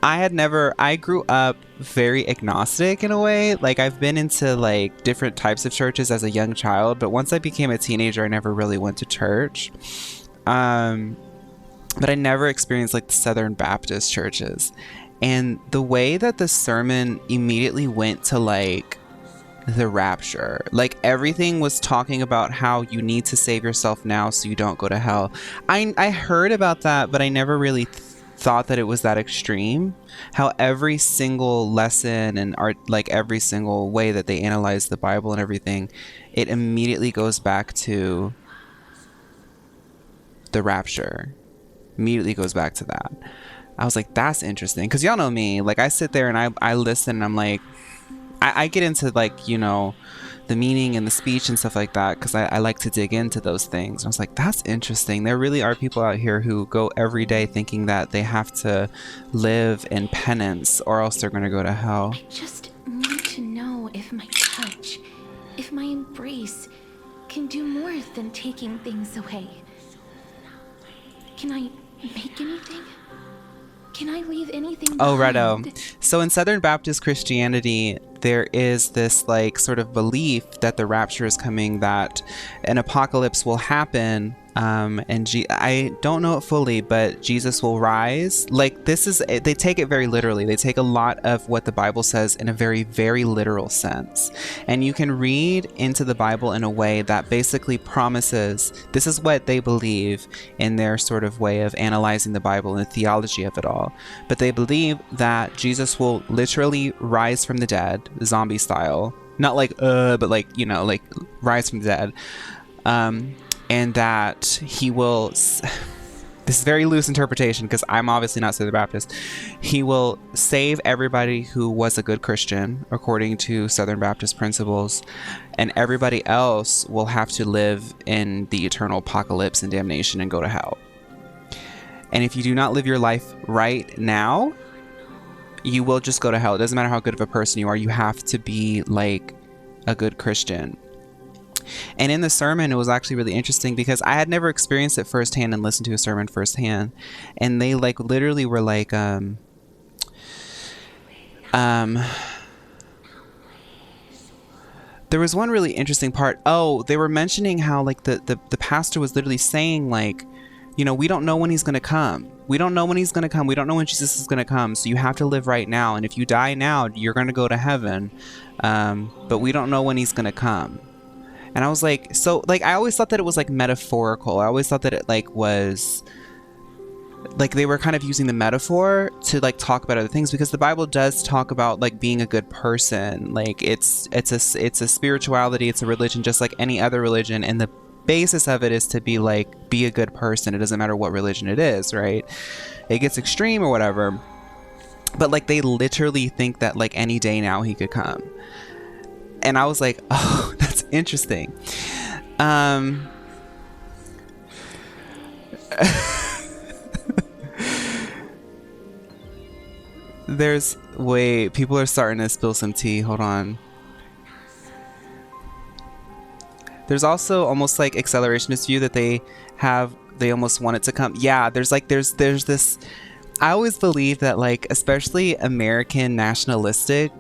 I grew up very agnostic in a way. Like, I've been into, like, different types of churches as a young child, but once I became a teenager, I never really went to church. But I never experienced, like, the Southern Baptist churches. And the way that the sermon immediately went to, like, the rapture, like, everything was talking about how you need to save yourself now so you don't go to hell. I heard about that, but I never really thought that it was that extreme. How every single lesson and like every single way that they analyze the Bible and everything, it immediately goes back to the rapture. Immediately goes back to that. I was like, that's interesting. Because y'all know me. Like, I sit there and I listen and I'm like, I get into, like, you know, the meaning and the speech and stuff like that because I like to dig into those things. And I was like, that's interesting. There really are people out here who go every day thinking that they have to live in penance or else they're going to go to hell. I just want to know if my touch, if my embrace can do more than taking things away. Can I make anything? Can I leave anything behind? Oh, righto. So in Southern Baptist Christianity, there is this, like, sort of belief that the rapture is coming, that an apocalypse will happen, and I don't know it fully, but Jesus will rise. Like, they take it very literally. They take a lot of what the Bible says in a very, very literal sense. And you can read into the Bible in a way that basically promises, this is what they believe in their sort of way of analyzing the Bible and the theology of it all. But they believe that Jesus will literally rise from the dead, zombie style. Not like, but like, you know, like rise from the dead. And that he will, this is very loose interpretation because I'm obviously not Southern Baptist. He will save everybody who was a good Christian according to Southern Baptist principles, and everybody else will have to live in the eternal apocalypse and damnation and go to hell. And if you do not live your life right now, you will just go to hell. It doesn't matter how good of a person you are. You have to be like a good Christian. And in the sermon, it was actually really interesting because I had never experienced it firsthand and listened to a sermon firsthand. And they like literally were like, there was one really interesting part. Oh, they were mentioning how like the pastor was literally saying like, you know, we don't know when he's going to come. We don't know when he's going to come. We don't know when Jesus is going to come. So you have to live right now. And if you die now, you're going to go to heaven. But we don't know when he's going to come. And I was like, so like, I always thought that it was like metaphorical. I always thought that it like was like they were kind of using the metaphor to like talk about other things, because the Bible does talk about like being a good person. Like it's a spirituality. It's a religion just like any other religion. And the basis of it is to be like, be a good person. It doesn't matter what religion it is, right? It gets extreme or whatever, but like they literally think that like any day now he could come. And I was like, oh, that's interesting. Wait, people are starting to spill some tea. Hold on. There's also almost like accelerationist view that they almost want it to come. Yeah, there's this, I always believe that like, especially American nationalistic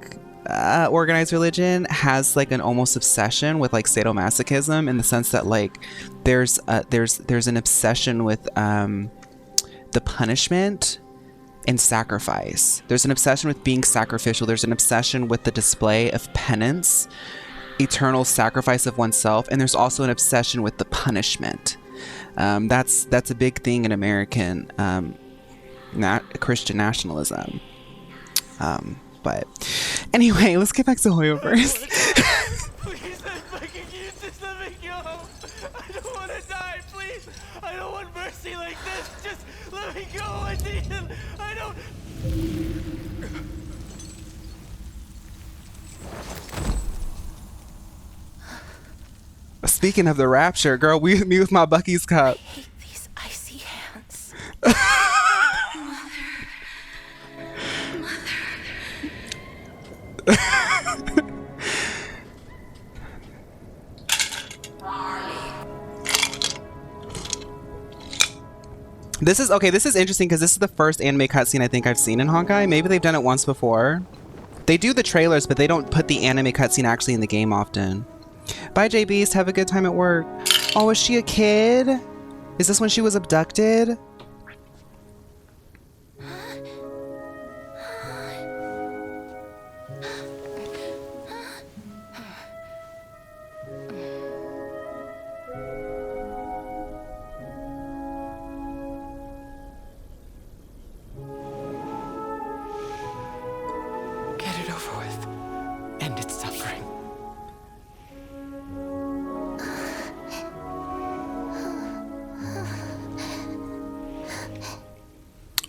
organized religion has like an almost obsession with like sadomasochism, in the sense that like there's an obsession with the punishment and sacrifice. There's an obsession with being sacrificial. There's an obsession with the display of penance, eternal sacrifice of oneself, and there's also an obsession with the punishment. That's a big thing in American Christian nationalism. But anyway, let's get back to Hoyoverse. Please, I fucking you, just let me go. I don't want to die, please. I don't want mercy like this. Just let me go. I need it. I don't. Speaking of the rapture, girl, me with my Bucky's cup. These icy hands. This is interesting because this is the first anime cutscene I think I've seen in Honkai. Maybe they've done it once before. They do the trailers, but they don't put the anime cutscene actually in the game often. Bye, J Beast. Have a good time at work. Oh, is she a kid? Is this when she was abducted? Get it over with. End its suffering.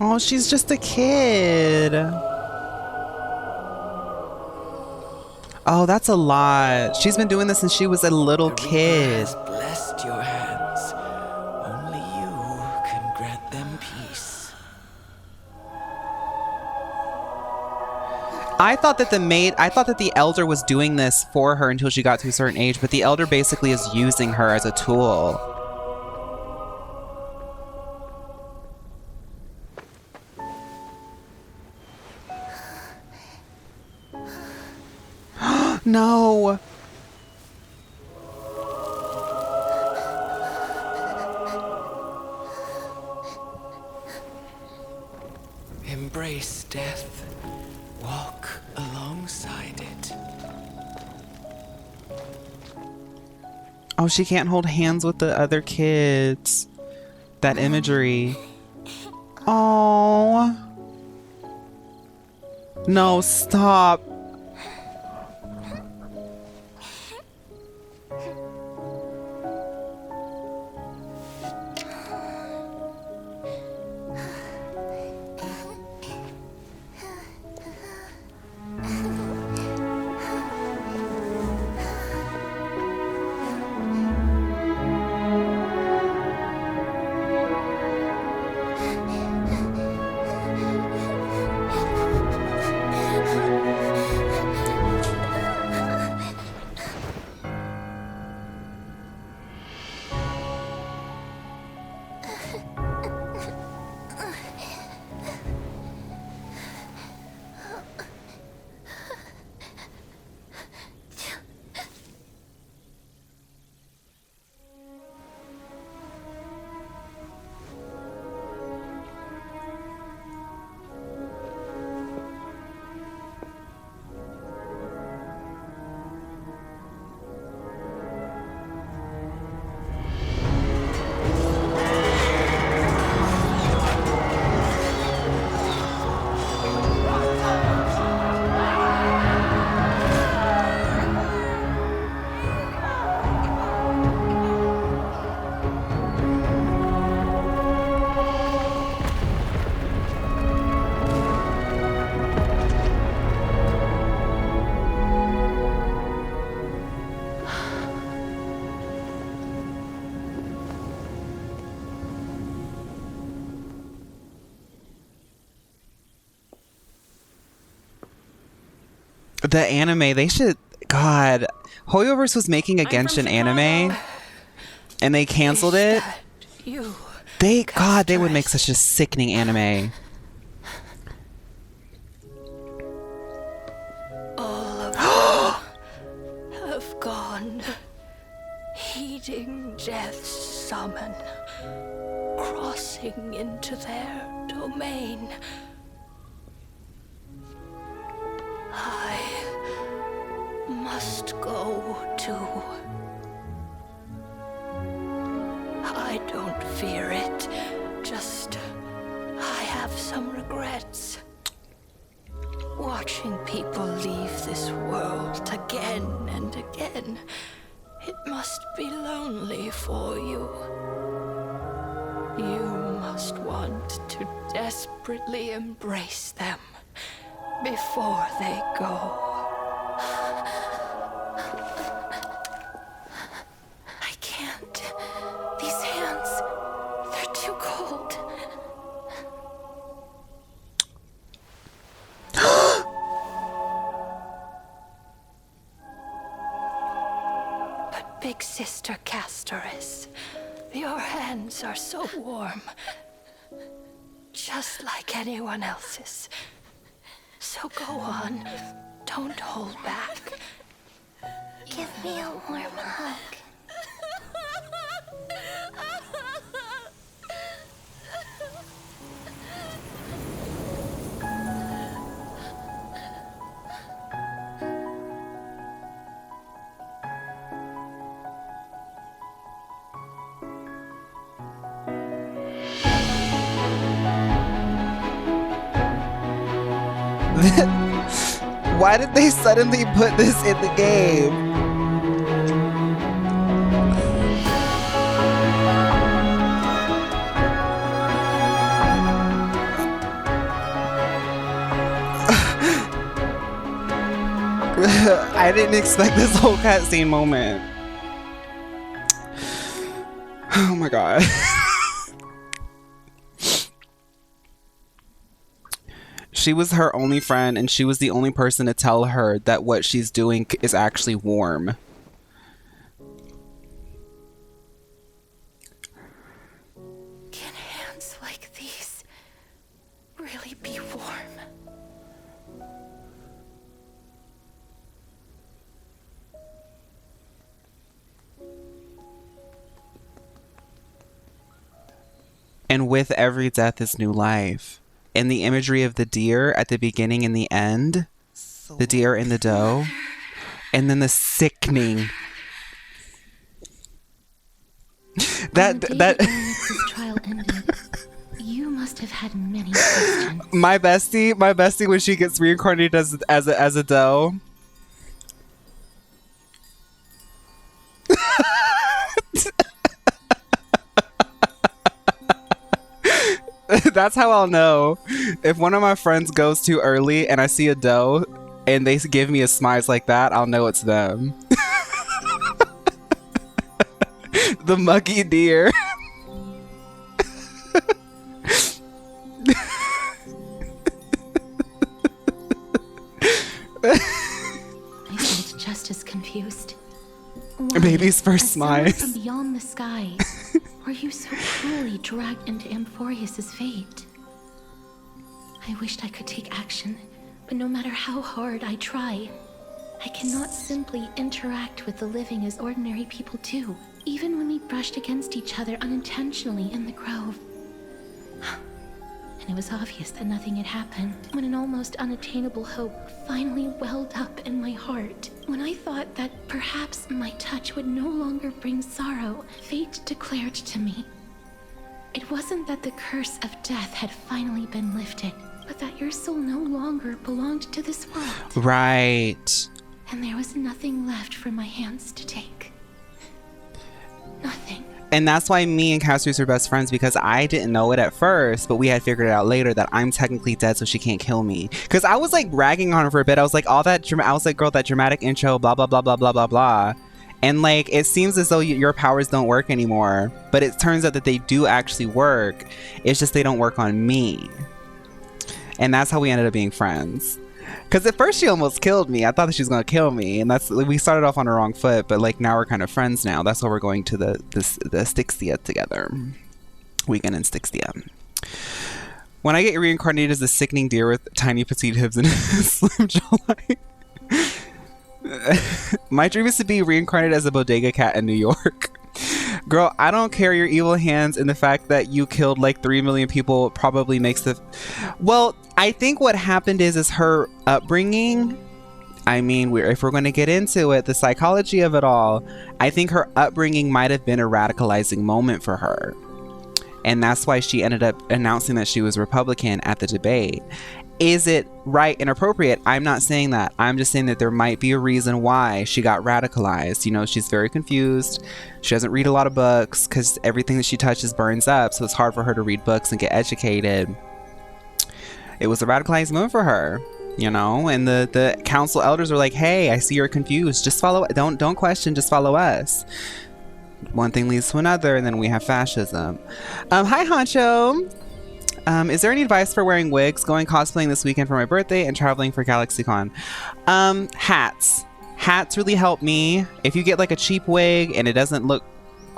Oh, she's just a kid. Oh, that's a lot. She's been doing this since she was a little kid. Blessed your hands. Only you can grant them peace. I thought that the elder was doing this for her until she got to a certain age, but the elder basically is using her as a tool. No. Embrace death. Walk alongside it. Oh, she can't hold hands with the other kids. That imagery. Oh. No, stop. The anime, they should. God, Hoyoverse was making a Genshin anime, and they canceled it. They would make such a sickening anime. All of them have gone, heeding death's summon, crossing into their domain. I must go too. I don't fear it, just I have some regrets. Watching people leave this world again and again, it must be lonely for you. You must want to desperately embrace them before they go. I can't. These hands, they're too cold. But Big Sister Castorice, your hands are so warm. Just like anyone else's. So go on. Don't hold back. Give me a warm hug. Why did they suddenly put this in the game? I didn't expect this whole cutscene moment. Oh my god. She was her only friend, and she was the only person to tell her that what she's doing is actually warm. Can hands like these really be warm? And with every death is new life. And the imagery of the deer at the beginning and the end, the deer in the dough, and then the sickening. That trial ended, you must have had many questions. my bestie when she gets reincarnated as a dough. That's how I'll know. If one of my friends goes too early and I see a doe and they give me a smize like that, I'll know it's them. The muggy deer. I felt just as confused. Why, Baby's first a summer smize. from beyond the sky, were you so cruelly dragged into Amphorius's fate? I wished I could take action, but no matter how hard I try, I cannot simply interact with the living as ordinary people do, even when we brushed against each other unintentionally in the grove. And it was obvious that nothing had happened when an almost unattainable hope finally welled up in my heart. When I thought that perhaps my touch would no longer bring sorrow, fate declared to me, it wasn't that the curse of death had finally been lifted, but that your soul no longer belonged to this world. Right. And there was nothing left for my hands to take. Nothing. And that's why me and Castorice are best friends, because I didn't know it at first, but we had figured it out later that I'm technically dead, so she can't kill me. Because I was like ragging on her for a bit. I was like, I was like, girl, that dramatic intro, blah, blah, blah, blah, blah, blah, blah. And like, it seems as though your powers don't work anymore. But it turns out that they do actually work. It's just they don't work on me. And that's how we ended up being friends. Because at first she almost killed me. I thought that she was going to kill me. And we started off on the wrong foot, but like now we're kind of friends now. That's why we're going to the Styxia together. Weekend in Styxia. When I get reincarnated as a sickening deer with tiny petite hips and slim jawline. My dream is to be reincarnated as a bodega cat in New York. Girl, I don't care your evil hands, and the fact that you killed like 3 million people probably makes the... Well, I think what happened is her upbringing. I mean, if we're going to get into it, the psychology of it all, I think her upbringing might have been a radicalizing moment for her. And that's why she ended up announcing that she was Republican at the debate. Is it right and appropriate? I'm not saying that. I'm just saying that there might be a reason why she got radicalized. You know, she's very confused. She doesn't read a lot of books because everything that she touches burns up. So it's hard for her to read books and get educated. It was a radicalized moment for her, you know, and the council elders were like, hey, I see you're confused. Just follow. Don't question. Just follow us. One thing leads to another, and then we have fascism. Hi, Honcho. Is there any advice for wearing wigs, going cosplaying this weekend for my birthday, and traveling for GalaxyCon? Hats. Hats really help me. If you get like a cheap wig and it doesn't look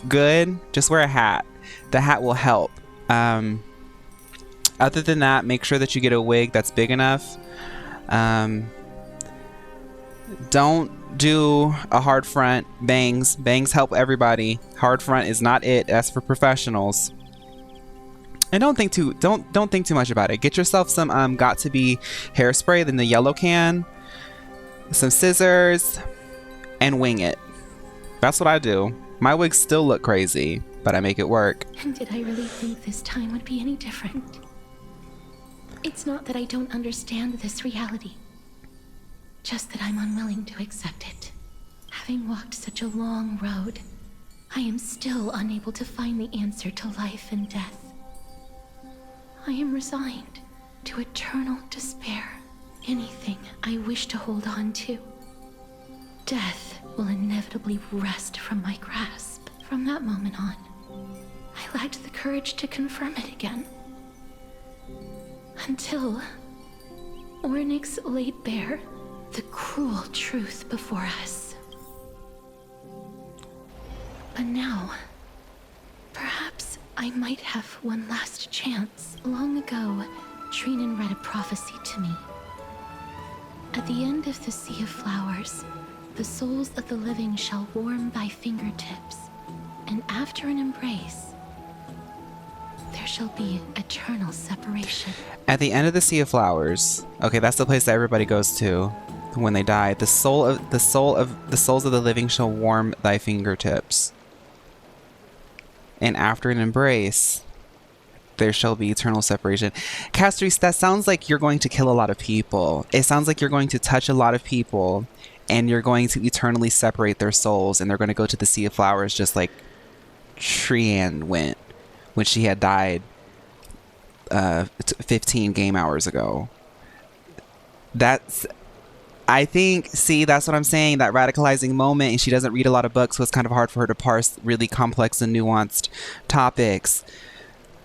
good, just wear a hat. The hat will help. Other than that, make sure that you get a wig that's big enough. Don't do a hard front. Bangs. Bangs help everybody. Hard front is not it. That's for professionals. And don't think too much about it. Get yourself some got to be hairspray in the yellow can, some scissors, and wing it. That's what I do. My wigs still look crazy, but I make it work. And did I really think this time would be any different? It's not that I don't understand this reality, just that I'm unwilling to accept it. Having walked such a long road, I am still unable to find the answer to life and death. I am resigned to eternal despair. Anything I wish to hold on to, death will inevitably wrest from my grasp. From that moment on, I lacked the courage to confirm it again. Until Ornyx laid bare the cruel truth before us. But now, perhaps I might have one last chance. Long ago, Trinan read a prophecy to me. At the end of the Sea of Flowers, the souls of the living shall warm thy fingertips, and after an embrace, there shall be eternal separation. At the end of the Sea of Flowers, okay, that's the place that everybody goes to when they die. The souls of the living shall warm thy fingertips, and after an embrace, there shall be eternal separation. Castorice, that sounds like you're going to kill a lot of people. It sounds like you're going to touch a lot of people, and you're going to eternally separate their souls, and they're going to go to the Sea of Flowers just like Trian went when she had died 15 game hours ago. That's, I think, see, that's what I'm saying, that radicalizing moment, and she doesn't read a lot of books, so it's kind of hard for her to parse really complex and nuanced topics.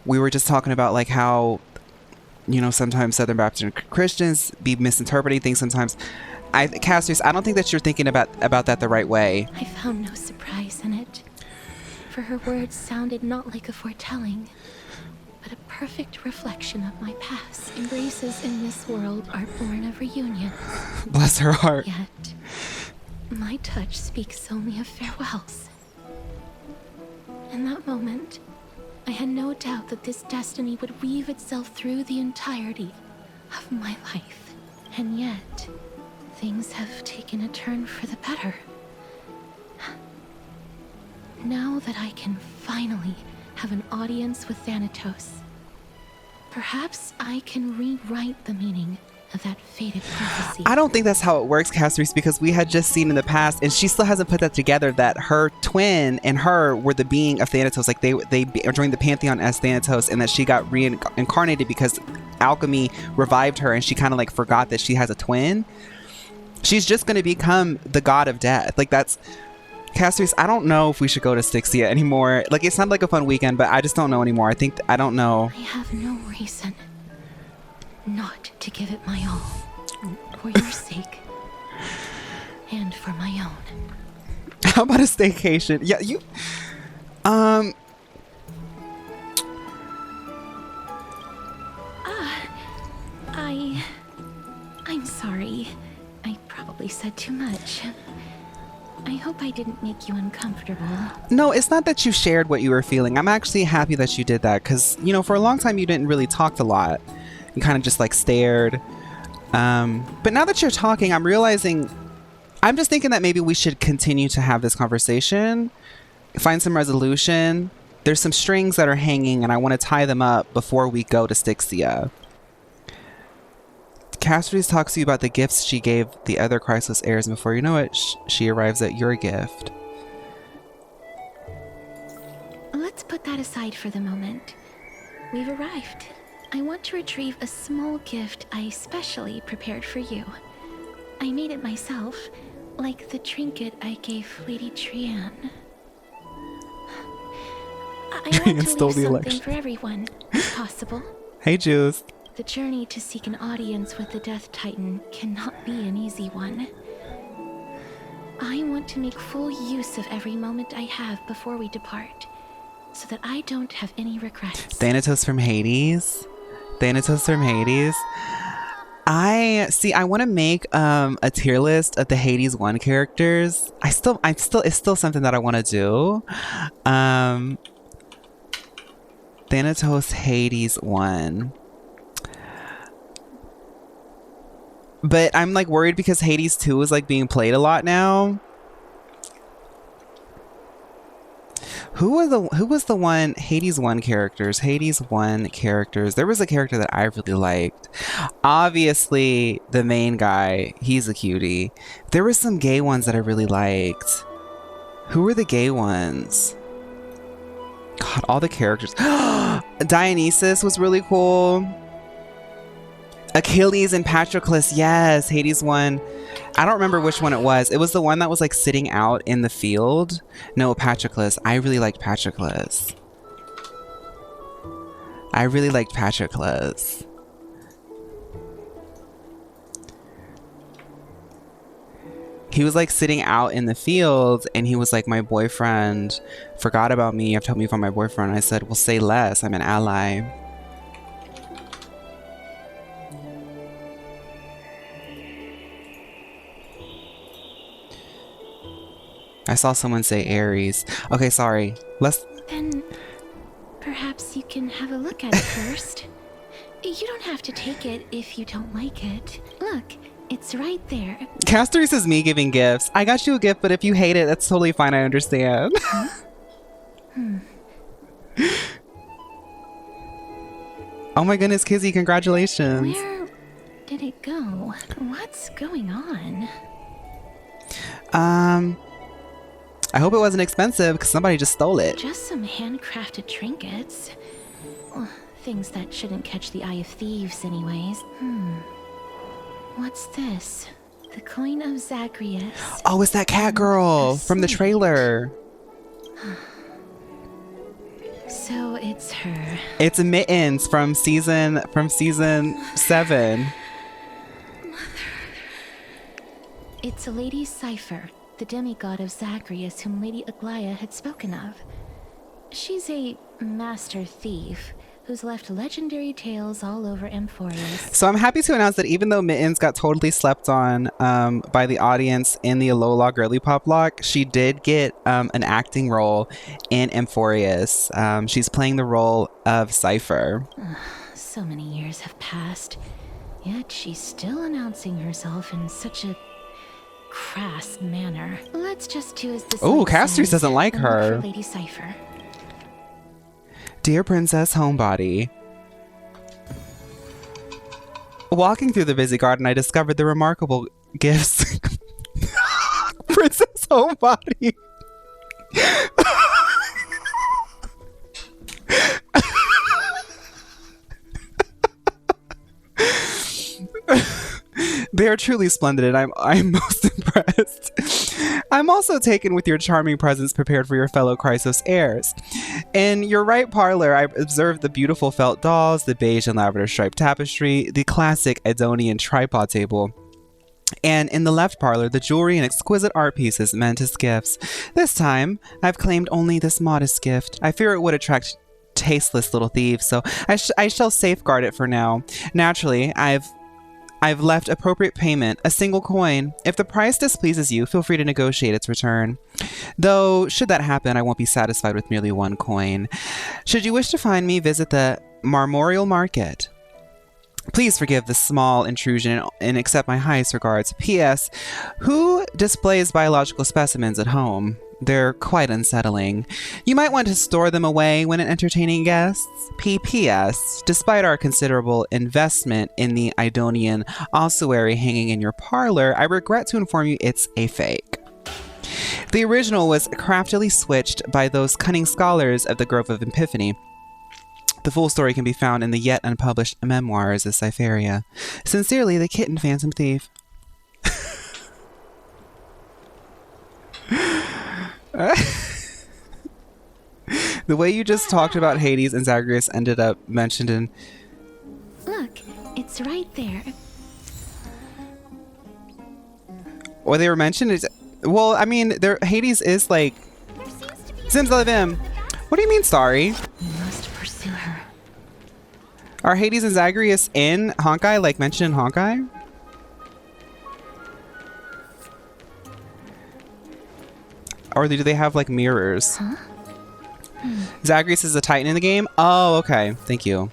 We were just talking about like how, you know, sometimes Southern Baptist Christians be misinterpreting things sometimes. Castorice, I don't think that you're thinking about that the right way. I found no surprise in it, for her words sounded not like a foretelling, but a perfect reflection of my past. Embraces in this world are born of reunions. Bless her heart. Yet, my touch speaks only of farewells. In that moment, I had no doubt that this destiny would weave itself through the entirety of my life. And yet, things have taken a turn for the better. Now that I can finally have an audience with Thanatos, perhaps I can rewrite the meaning of that fated prophecy. I don't think that's how it works, Castorice, because we had just seen in the past, and she still hasn't put that together, that her twin and her were the being of Thanatos. Like they joined the pantheon as Thanatos, and that she got reincarnated because Alchemy revived her, and she kind of like forgot that she has a twin. She's just going to become the god of death. Like that's... Castorice, I don't know if we should go to Styxia anymore. Like, it sounded like a fun weekend, but I just don't know anymore. I don't know. I have no reason not to give it my all. for your sake. And for my own. How about a staycation? Yeah, you... I'm sorry. I probably said too much. I hope I didn't make you uncomfortable. No, it's not that you shared what you were feeling. I'm actually happy that you did that because, you know, for a long time you didn't really talk a lot. You kind of just like stared. But now that you're talking, I'm realizing, I'm just thinking that maybe we should continue to have this conversation, find some resolution. There's some strings that are hanging and I want to tie them up before we go to Styxia. Castorice talks to you about the gifts she gave the other Christless heirs, and before you know it, she arrives at your gift. Let's put that aside for the moment. We've arrived. I want to retrieve a small gift I specially prepared for you. I made it myself, like the trinket I gave Lady Trianne. I want to leave something for everyone, if possible. Hey, Juice. The journey to seek an audience with the Death Titan cannot be an easy one. I want to make full use of every moment I have before we depart, so that I don't have any regrets. Thanatos from Hades. Thanatos from Hades. I want to make a tier list of the Hades 1 characters. It's still something that I want to do. Thanatos Hades 1. But I'm like worried because Hades 2 is like being played a lot now. Who was the one Hades 1 characters? Hades 1 characters. There was a character that I really liked. Obviously, the main guy, he's a cutie. There were some gay ones that I really liked. Who were the gay ones? God, all the characters. Dionysus was really cool. Achilles and Patroclus, yes, Hades 1. I don't remember which one it was. It was the one that was like sitting out in the field. No, Patroclus. I really liked Patroclus. I really liked Patroclus. He was like sitting out in the field and he was like, my boyfriend forgot about me. You have to help me find my boyfriend. I said, well, say less. I'm an ally. I saw someone say Aries. Okay, sorry. Then perhaps you can have a look at it first. You don't have to take it if you don't like it. Look, it's right there. Castorice is me giving gifts. I got you a gift, but if you hate it, that's totally fine. I understand. Oh my goodness, Kizzy, congratulations. Where did it go? What's going on? I hope it wasn't expensive because somebody just stole it. Just some handcrafted trinkets. Well, things that shouldn't catch the eye of thieves anyways. What's this? The coin of Zagreus. Oh, it's that cat girl from the trailer. So it's her. It's Mittens from season 7. It's a Lady Cypher, the demigod of Zagreus whom Lady Aglaia had spoken of. She's a master thief who's left legendary tales all over Emphorius. So I'm happy to announce that even though Mittens got totally slept on by the audience in the Alola Girly Pop Lock, she did get an acting role in Emphorius. She's playing the role of Cypher. So many years have passed, yet she's still announcing herself in such a crass manner. Let's just do as this. Oh, Castorice doesn't like her. Lady Cypher. Dear Princess Homebody, walking through the busy garden, I discovered the remarkable gifts. Princess Homebody. They are truly splendid, and I'm most impressed. I'm also taken with your charming presence prepared for your fellow Chrysos heirs. In your right parlor, I observed the beautiful felt dolls, the beige and lavender striped tapestry, the classic Edonian tripod table, And in the left parlor, the jewelry and exquisite art pieces meant as gifts. This time, I've claimed only this modest gift. I fear it would attract tasteless little thieves, so I shall safeguard it for now. Naturally, I've left appropriate payment, a single coin. If the price displeases you, feel free to negotiate its return. Though, should that happen, I won't be satisfied with merely one coin. Should you wish to find me, visit the Marmorial Market. Please forgive the small intrusion and accept my highest regards. P.S. Who displays biological specimens at home? They're quite unsettling. You might want to store them away when entertaining guests. P.P.S. Despite our considerable investment in the Idonian ossuary hanging in your parlor, I regret to inform you it's a fake. The original was craftily switched by those cunning scholars of the Grove of Epiphany. The full story can be found in the yet unpublished memoirs of Cytherea. Sincerely, the kitten phantom thief. The way you just talked about Hades and Zagreus ended up mentioned in... Look, it's right there. Or they were mentioned is... Well, I mean, Hades is like... Zimzalabim. What do you mean, sorry? We must pursue her. Are Hades and Zagreus in Honkai, like mentioned in Honkai? Or do they have like mirrors? Huh? Zagreus is a Titan in the game? Oh, okay. Thank you.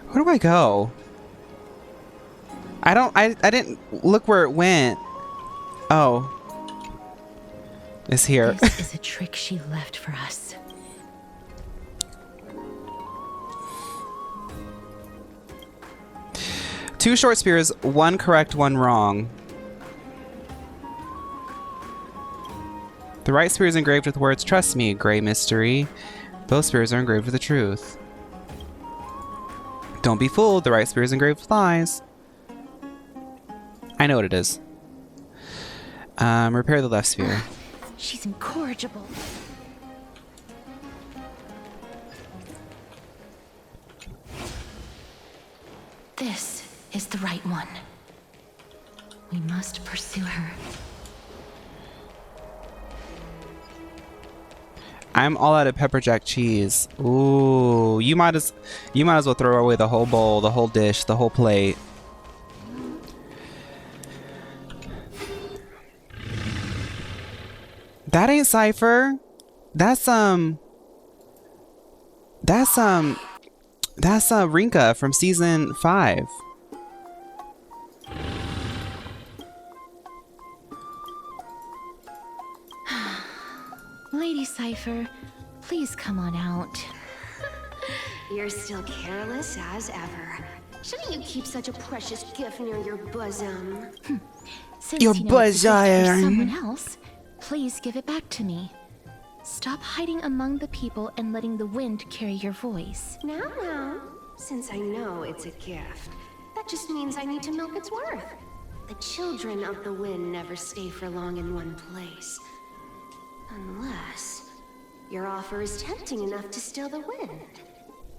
Where do I go? I didn't look where it went. Oh. It's here. This is a trick she left for us. Two short spears, one correct, one wrong. The right spear is engraved with words, "Trust me, Grey Mystery." Both spears are engraved with the truth. Don't be fooled, the right spear is engraved with lies. I know what it is. Repair the left spear. She's incorrigible. This is the right one. We must pursue her. I'm all out of pepper jack cheese. Ooh, you might as well throw away the whole bowl, the whole dish, the whole plate. That ain't Cypher. That's Rinka from season 5. Lady Cypher, please come on out. You're still careless as ever. Shouldn't you keep such a precious gift near your bosom? Since Your you know it's a gift for bosom. someone else, please give it back to me. Stop hiding among the people and letting the wind carry your voice. Now, since I know it's a gift, that just means I need to milk its worth. The children of the wind never stay for long in one place. Unless your offer is tempting enough to still the wind.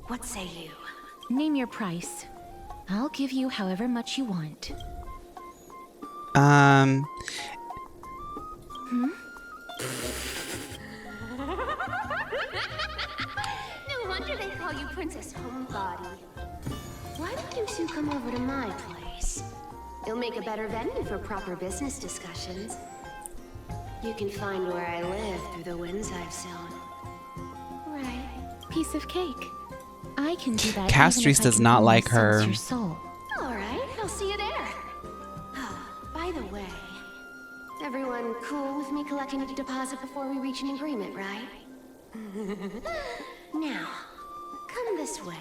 What say you? Name your price. I'll give you however much you want. No wonder they call you Princess Homebody. Why don't you two come over to my place? It'll make a better venue for proper business discussions. You can find where I live through the winds I've sown. Right. Piece of cake. I can do that. Castorice does not like her. Your soul. All right, I'll see you there. By the way, everyone cool with me collecting a deposit before we reach an agreement, right? Now, come this way.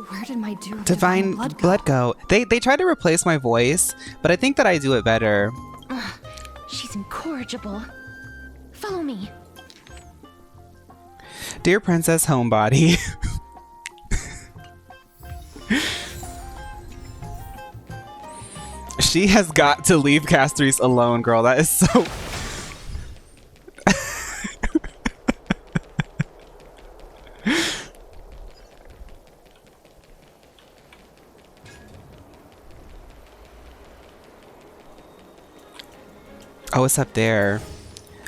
Where did my Divine blood go? They tried to replace my voice, but I think that I do it better. She's incorrigible. Follow me. Dear Princess Homebody. She has got to leave Castorice alone, girl. That is so... Oh, it's up there.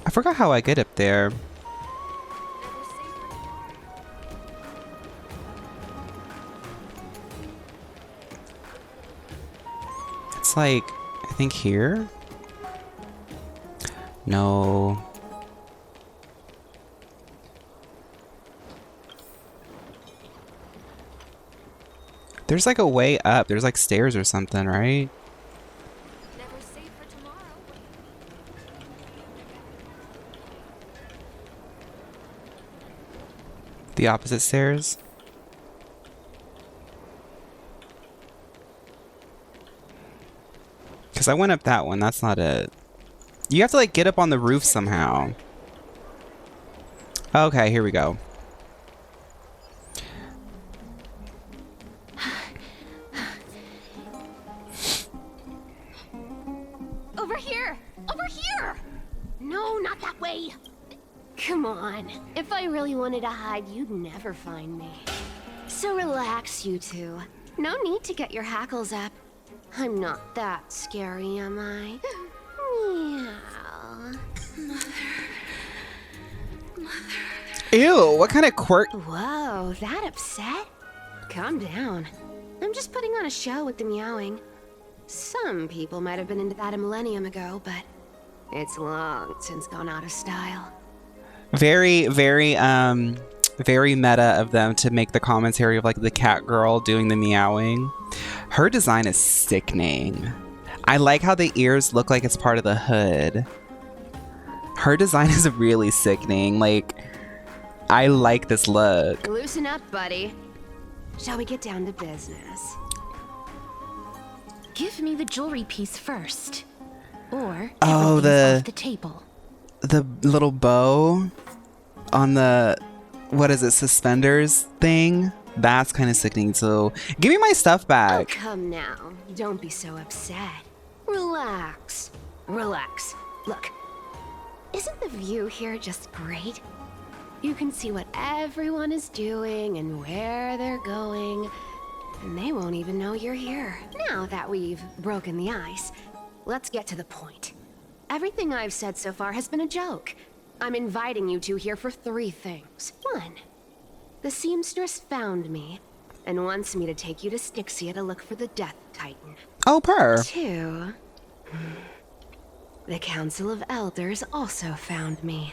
I forgot how I get up there. It's like, I think here? No. There's like a way up. There's like stairs or something, right? The opposite stairs? Because I went up that one. That's not it. You have to like get up on the roof somehow. Okay, here we go. Over here! Over here! No, not that way! Come on. If I really wanted to hide, you'd never find me. So relax, you two. No need to get your hackles up. I'm not that scary, am I? Meow. Ew, what kind of quirk? Whoa, that upset? Calm down. I'm just putting on a show with the meowing. Some people might have been into that a millennium ago, but it's long since gone out of style. Very, very meta of them to make the commentary of like the cat girl doing the meowing. Her design is sickening. I like how the ears look like it's part of the hood. Her design is really sickening. Like, I like this look. Loosen up, buddy. Shall we get down to business? Give me the jewelry piece first. Or Oh, everything's off the table. The little bow on the, what is it, suspenders thing? That's kind of sickening. So give me my stuff Oh, back. come now. Don't be so upset. Relax. Relax. Look, isn't the view here just great? You can see what everyone is doing and where they're going, and they won't even know you're here. Now that we've broken the ice, let's get to the point. Everything I've said so far has been a joke. I'm inviting you two here for 3 things. 1, the seamstress found me and wants me to take you to Styxia to look for the Death Titan. Oh, purr. 2, the Council of Elders also found me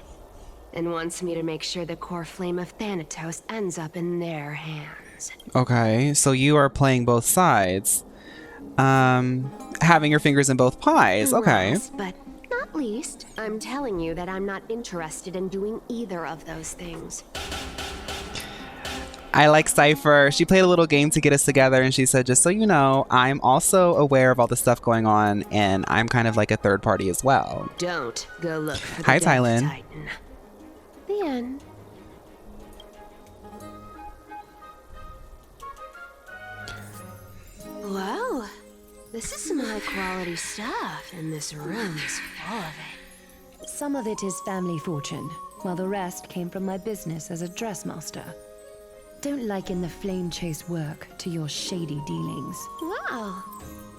and wants me to make sure the core flame of Thanatos ends up in their hands. Okay, so you are playing both sides. Having your fingers in both pies. Okay. Last, but not least, I'm telling you that I'm not interested in doing either of those things. I like Cypher. She played a little game to get us together, and she said, just so you know, I'm also aware of all the stuff going on, and I'm kind of like a third party as well. Don't go look for the Hi, Death Tylen. Titan. The end. Whoa, this is some high quality stuff, and this room is full of it. Some of it is family fortune, while the rest came from my business as a dressmaster. Don't liken the flame chase work to your shady dealings. Wow,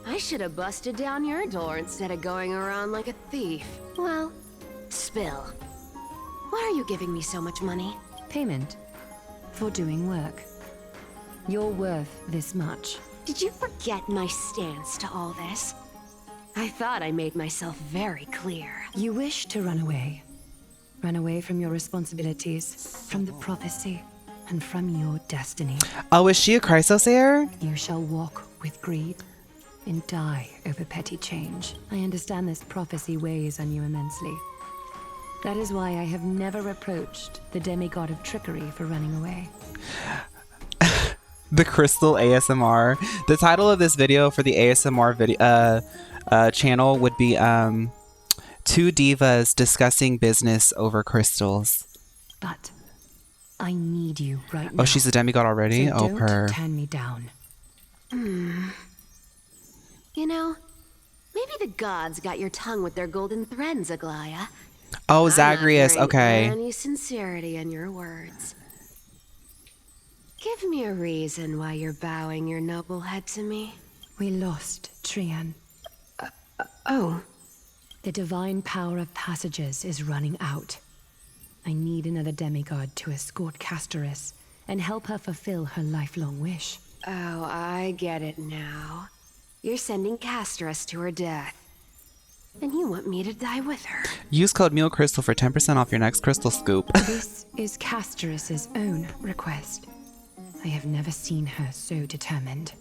I should have busted down your door instead of going around like a thief. Well, spill. Why are you giving me so much money? Payment for doing work. You're worth this much. Did you forget my stance to all this? I thought I made myself very clear. You wish to run away. Run away from your responsibilities, from the prophecy, and from your destiny. Oh, is she a Chrysos heir? You shall walk with greed and die over petty change. I understand this prophecy weighs on you immensely. That is why I have never reproached the demigod of trickery for running away. The Crystal ASMR. The title of this video for the ASMR video channel would be 2 divas discussing business over crystals. But I need you right now. Oh, she's a demigod already? So Oh, don't purr. turn me down. You know, maybe the gods got your tongue with their golden threads, Aglaya. Oh, I'm not Zagreus. hearing Okay. Any sincerity in your words. Give me a reason why you're bowing your noble head to me. We lost Trian. Oh. The divine power of passages is running out. I need another demigod to escort Castorice and help her fulfill her lifelong wish. Oh, I get it now. You're sending Castorice to her death. And you want me to die with her. Use code MuleCrystal for 10% off your next crystal scoop. This is Castorice's own request. I have never seen her so determined.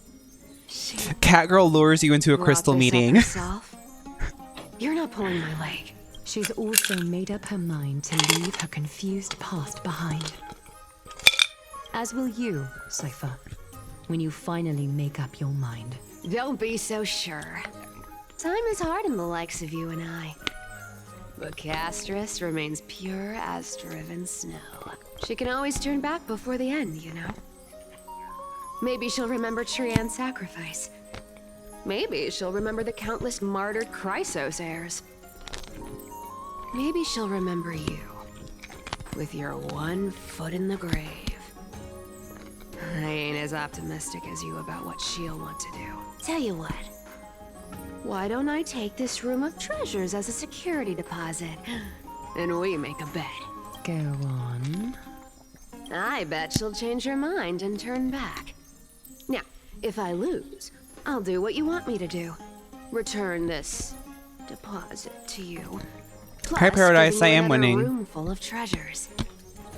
Catgirl lures you into a crystal meeting. You're not pulling my leg. She's also made up her mind to leave her confused past behind. As will you, Cypher, when you finally make up your mind. Don't be so sure. Time is hard in the likes of you and I. But Castorice remains pure as driven snow. She can always turn back before the end, you know? Maybe she'll remember Trian's sacrifice. Maybe she'll remember the countless martyred Chrysos heirs. Maybe she'll remember you, with your one foot in the grave. I ain't as optimistic as you about what she'll want to do. Tell you what, why don't I take this room of treasures as a security deposit, and we make a bet? Go on. I bet she'll change her mind and turn back. Now, if I lose, I'll do what you want me to do. Return this deposit to you. Hi, Paradise, I am winning. Room full of treasures.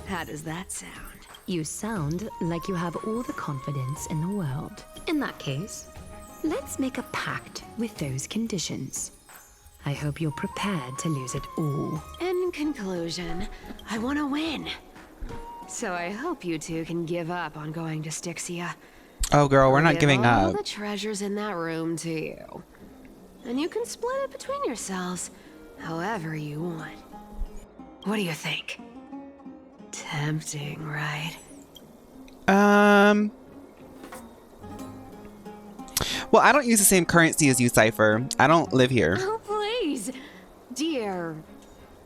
How does that sound? You sound like you have all the confidence in the world. In that case, let's make a pact with those conditions. I hope you're prepared to lose it all. In conclusion, I want to win. So I hope you two can give up on going to Styxia. Oh, girl, we're not giving all up. the treasures in that room to you. And you can split it between yourselves however you want. What do you think? Tempting, right? Well, I don't use the same currency as you, Cypher. I don't live here. Oh, please. Dear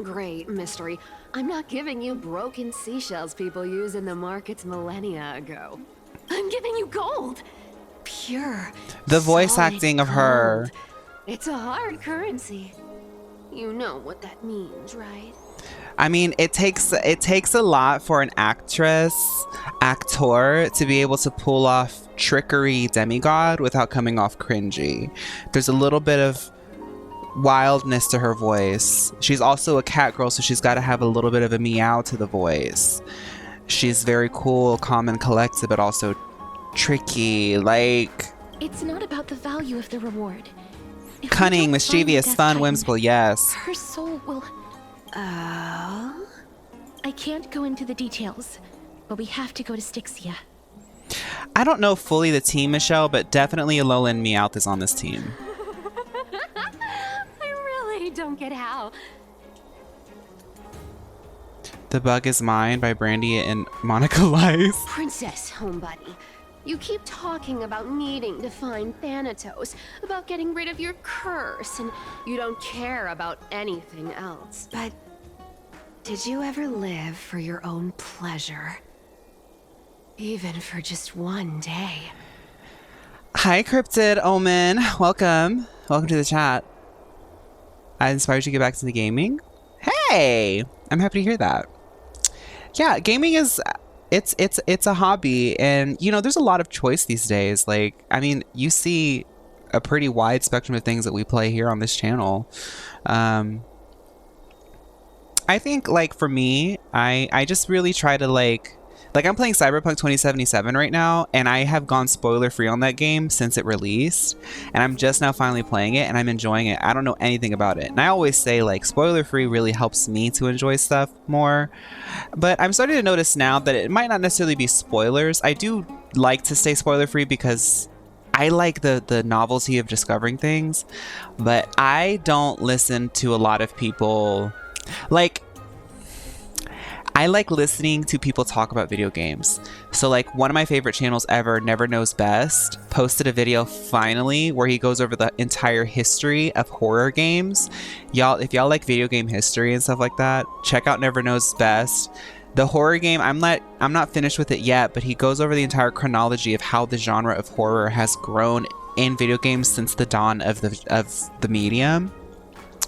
great mystery, I'm not giving you broken seashells people use in the markets millennia ago. I'm giving you gold. Pure. The voice solid acting of her. gold. It's a hard currency. You know what that means, right? I mean, it takes a lot for an actor to be able to pull off trickery demigod without coming off cringy. There's a little bit of wildness to her voice. She's also a cat girl, so she's got to have a little bit of a meow to the voice. She's very cool, calm, and collected, but also tricky. Like, It's not about the value of the reward. If we cunning, don't mischievous, find the fun, Death whimsical. Titan, Yes. Her soul will... I can't go into the details, but we have to go to Styxia. I don't know fully the team, Michelle, but definitely Alola and Meowth is on this team. I really don't get how. The Bug Is Mine by Brandy and Monica Lice. Princess, homebuddy. You keep talking about needing to find Thanatos, about getting rid of your curse, and you don't care about anything else. But did you ever live for your own pleasure? Even for just one day? Hi, Cryptid Omen. Welcome. Welcome to the chat. I inspired you to get back to the gaming. Hey! I'm happy to hear that. Yeah, gaming is... It's a hobby, and you know there's a lot of choice these days. Like, I mean, you see a pretty wide spectrum of things that we play here on this channel. I think, like, for me, I just really try to like I'm playing Cyberpunk 2077 right now, and I have gone spoiler free on that game since it released, and I'm just now finally playing it, and I'm enjoying it. I don't know anything about it, and I always say like spoiler free really helps me to enjoy stuff more, but I'm starting to notice now that it might not necessarily be spoilers. I do like to stay spoiler free because I like the novelty of discovering things, but I don't listen to a lot of people. Like, I like listening to people talk about video games. So like one of my favorite channels ever, Never Knows Best, posted a video finally where he goes over the entire history of horror games. Y'all, if y'all like video game history and stuff like that, check out Never Knows Best. The horror game, I'm not finished with it yet, but he goes over the entire chronology of how the genre of horror has grown in video games since the dawn of the medium.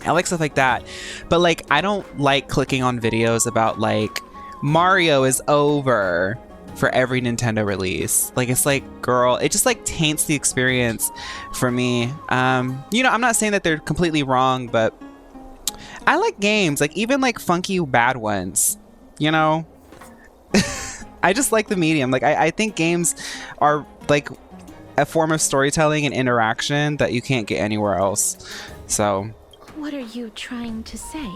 I like stuff like that. But like, I don't like clicking on videos about like Mario is over for every Nintendo release. Like, it's like, girl, it just like taints the experience for me. You know, I'm not saying that they're completely wrong, but I like games, like even like funky bad ones, you know? I just like the medium. Like, I think games are like a form of storytelling and interaction that you can't get anywhere else. So What are you trying to say?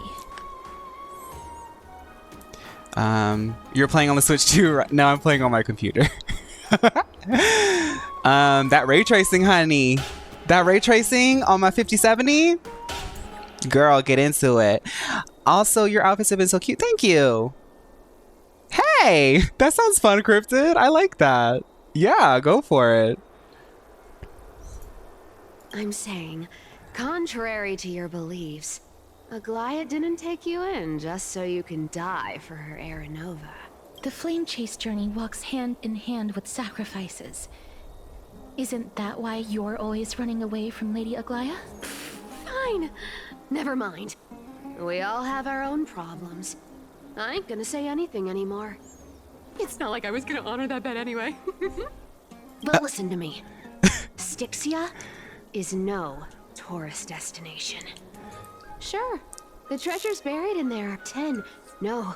you're playing on the Switch too, right? No, I'm playing on my computer. That ray tracing, honey. That ray tracing on my 5070? Girl, get into it. Also, your outfits have been so cute. Thank you. Hey, that sounds fun, Cryptid. I like that. Yeah, go for it. I'm saying, contrary to your beliefs, Aglaia didn't take you in just so you can die for her Aranova. The flame chase journey walks hand in hand with sacrifices. Isn't that why you're always running away from Lady Aglaia? Fine. Never mind. We all have our own problems. I ain't gonna say anything anymore. It's not like I was gonna honor that bet anyway. But listen to me. Styxia is no tourist destination. Sure, the treasures buried in there are 10, no,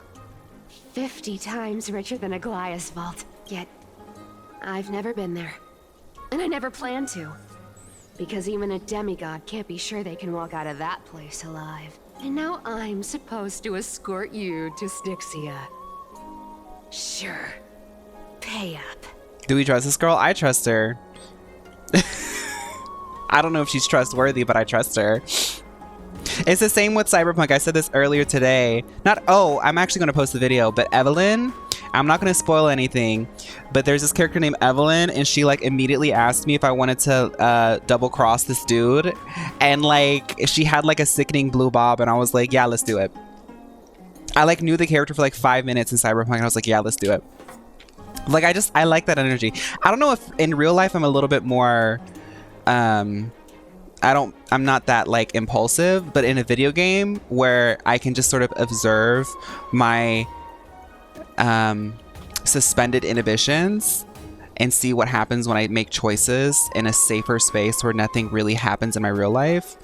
50 times richer than Aglaia's vault. Yet, I've never been there. And I never plan to. Because even a demigod can't be sure they can walk out of that place alive. And now I'm supposed to escort you to Styxia. Sure. Pay up. Do we trust this girl? I trust her. I don't know if she's trustworthy, but I trust her. It's the same with Cyberpunk. I said this earlier today. I'm actually going to post the video, but Evelyn, I'm not going to spoil anything, but there's this character named Evelyn, and she like immediately asked me if I wanted to double cross this dude, and like she had like a sickening blue bob, and I was like, yeah, let's do it. I like knew the character for like 5 minutes in Cyberpunk, and I was like, yeah, let's do it. Like, I like that energy. I don't know if in real life I'm a little bit more I'm not that like impulsive, but in a video game where I can just sort of observe my suspended inhibitions and see what happens when I make choices in a safer space where nothing really happens in my real life.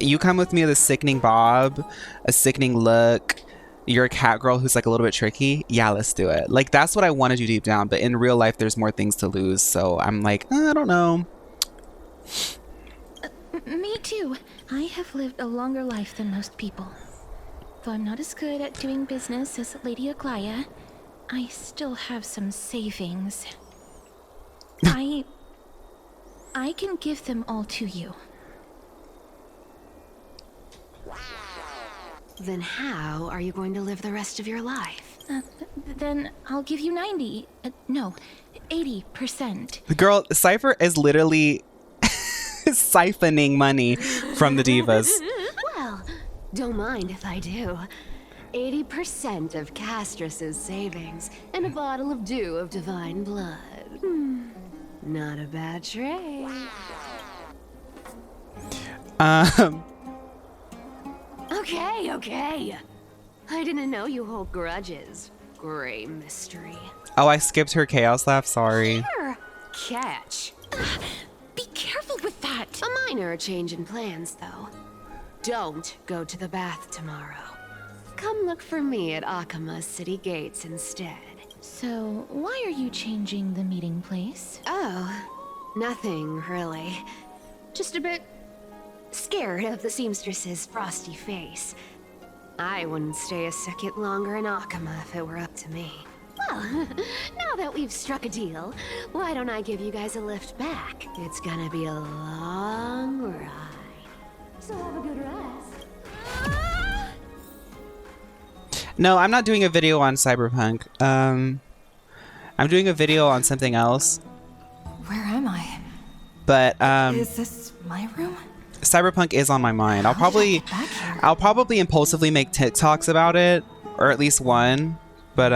You come with me with a sickening bob, a sickening look, you're a cat girl who's like a little bit tricky, yeah, let's do it. Like, that's what I want to do deep down, but in real life there's more things to lose, so I'm like, I don't know. Me too. I have lived a longer life than most people. Though I'm not as good at doing business as Lady Aglaia, I still have some savings. I can give them all to you. Then how are you going to live the rest of your life? Then I'll give you 90. No, 80%. The girl, Cypher is literally siphoning money from the divas. Well, don't mind if I do. 80% of Castorice's savings and a bottle of dew of divine blood. Not a bad trade. Okay. I didn't know you hold grudges. Gray mystery. Oh, I skipped her chaos laugh, sorry. Here, catch. Be careful with that. A minor change in plans, though. Don't go to the bath tomorrow. Come look for me at Akama's city gates instead. So, why are you changing the meeting place? Oh, nothing really. Just a bit scared of the seamstress's frosty face. I wouldn't stay a second longer in Akama if it were up to me. Well, now that we've struck a deal, why don't I give you guys a lift back? It's gonna be a long ride. So have a good rest. No, I'm not doing a video on Cyberpunk. I'm doing a video on something else. Where am I? But Is this my room? Cyberpunk is on my mind. I'll probably impulsively make TikToks about it, or at least one. But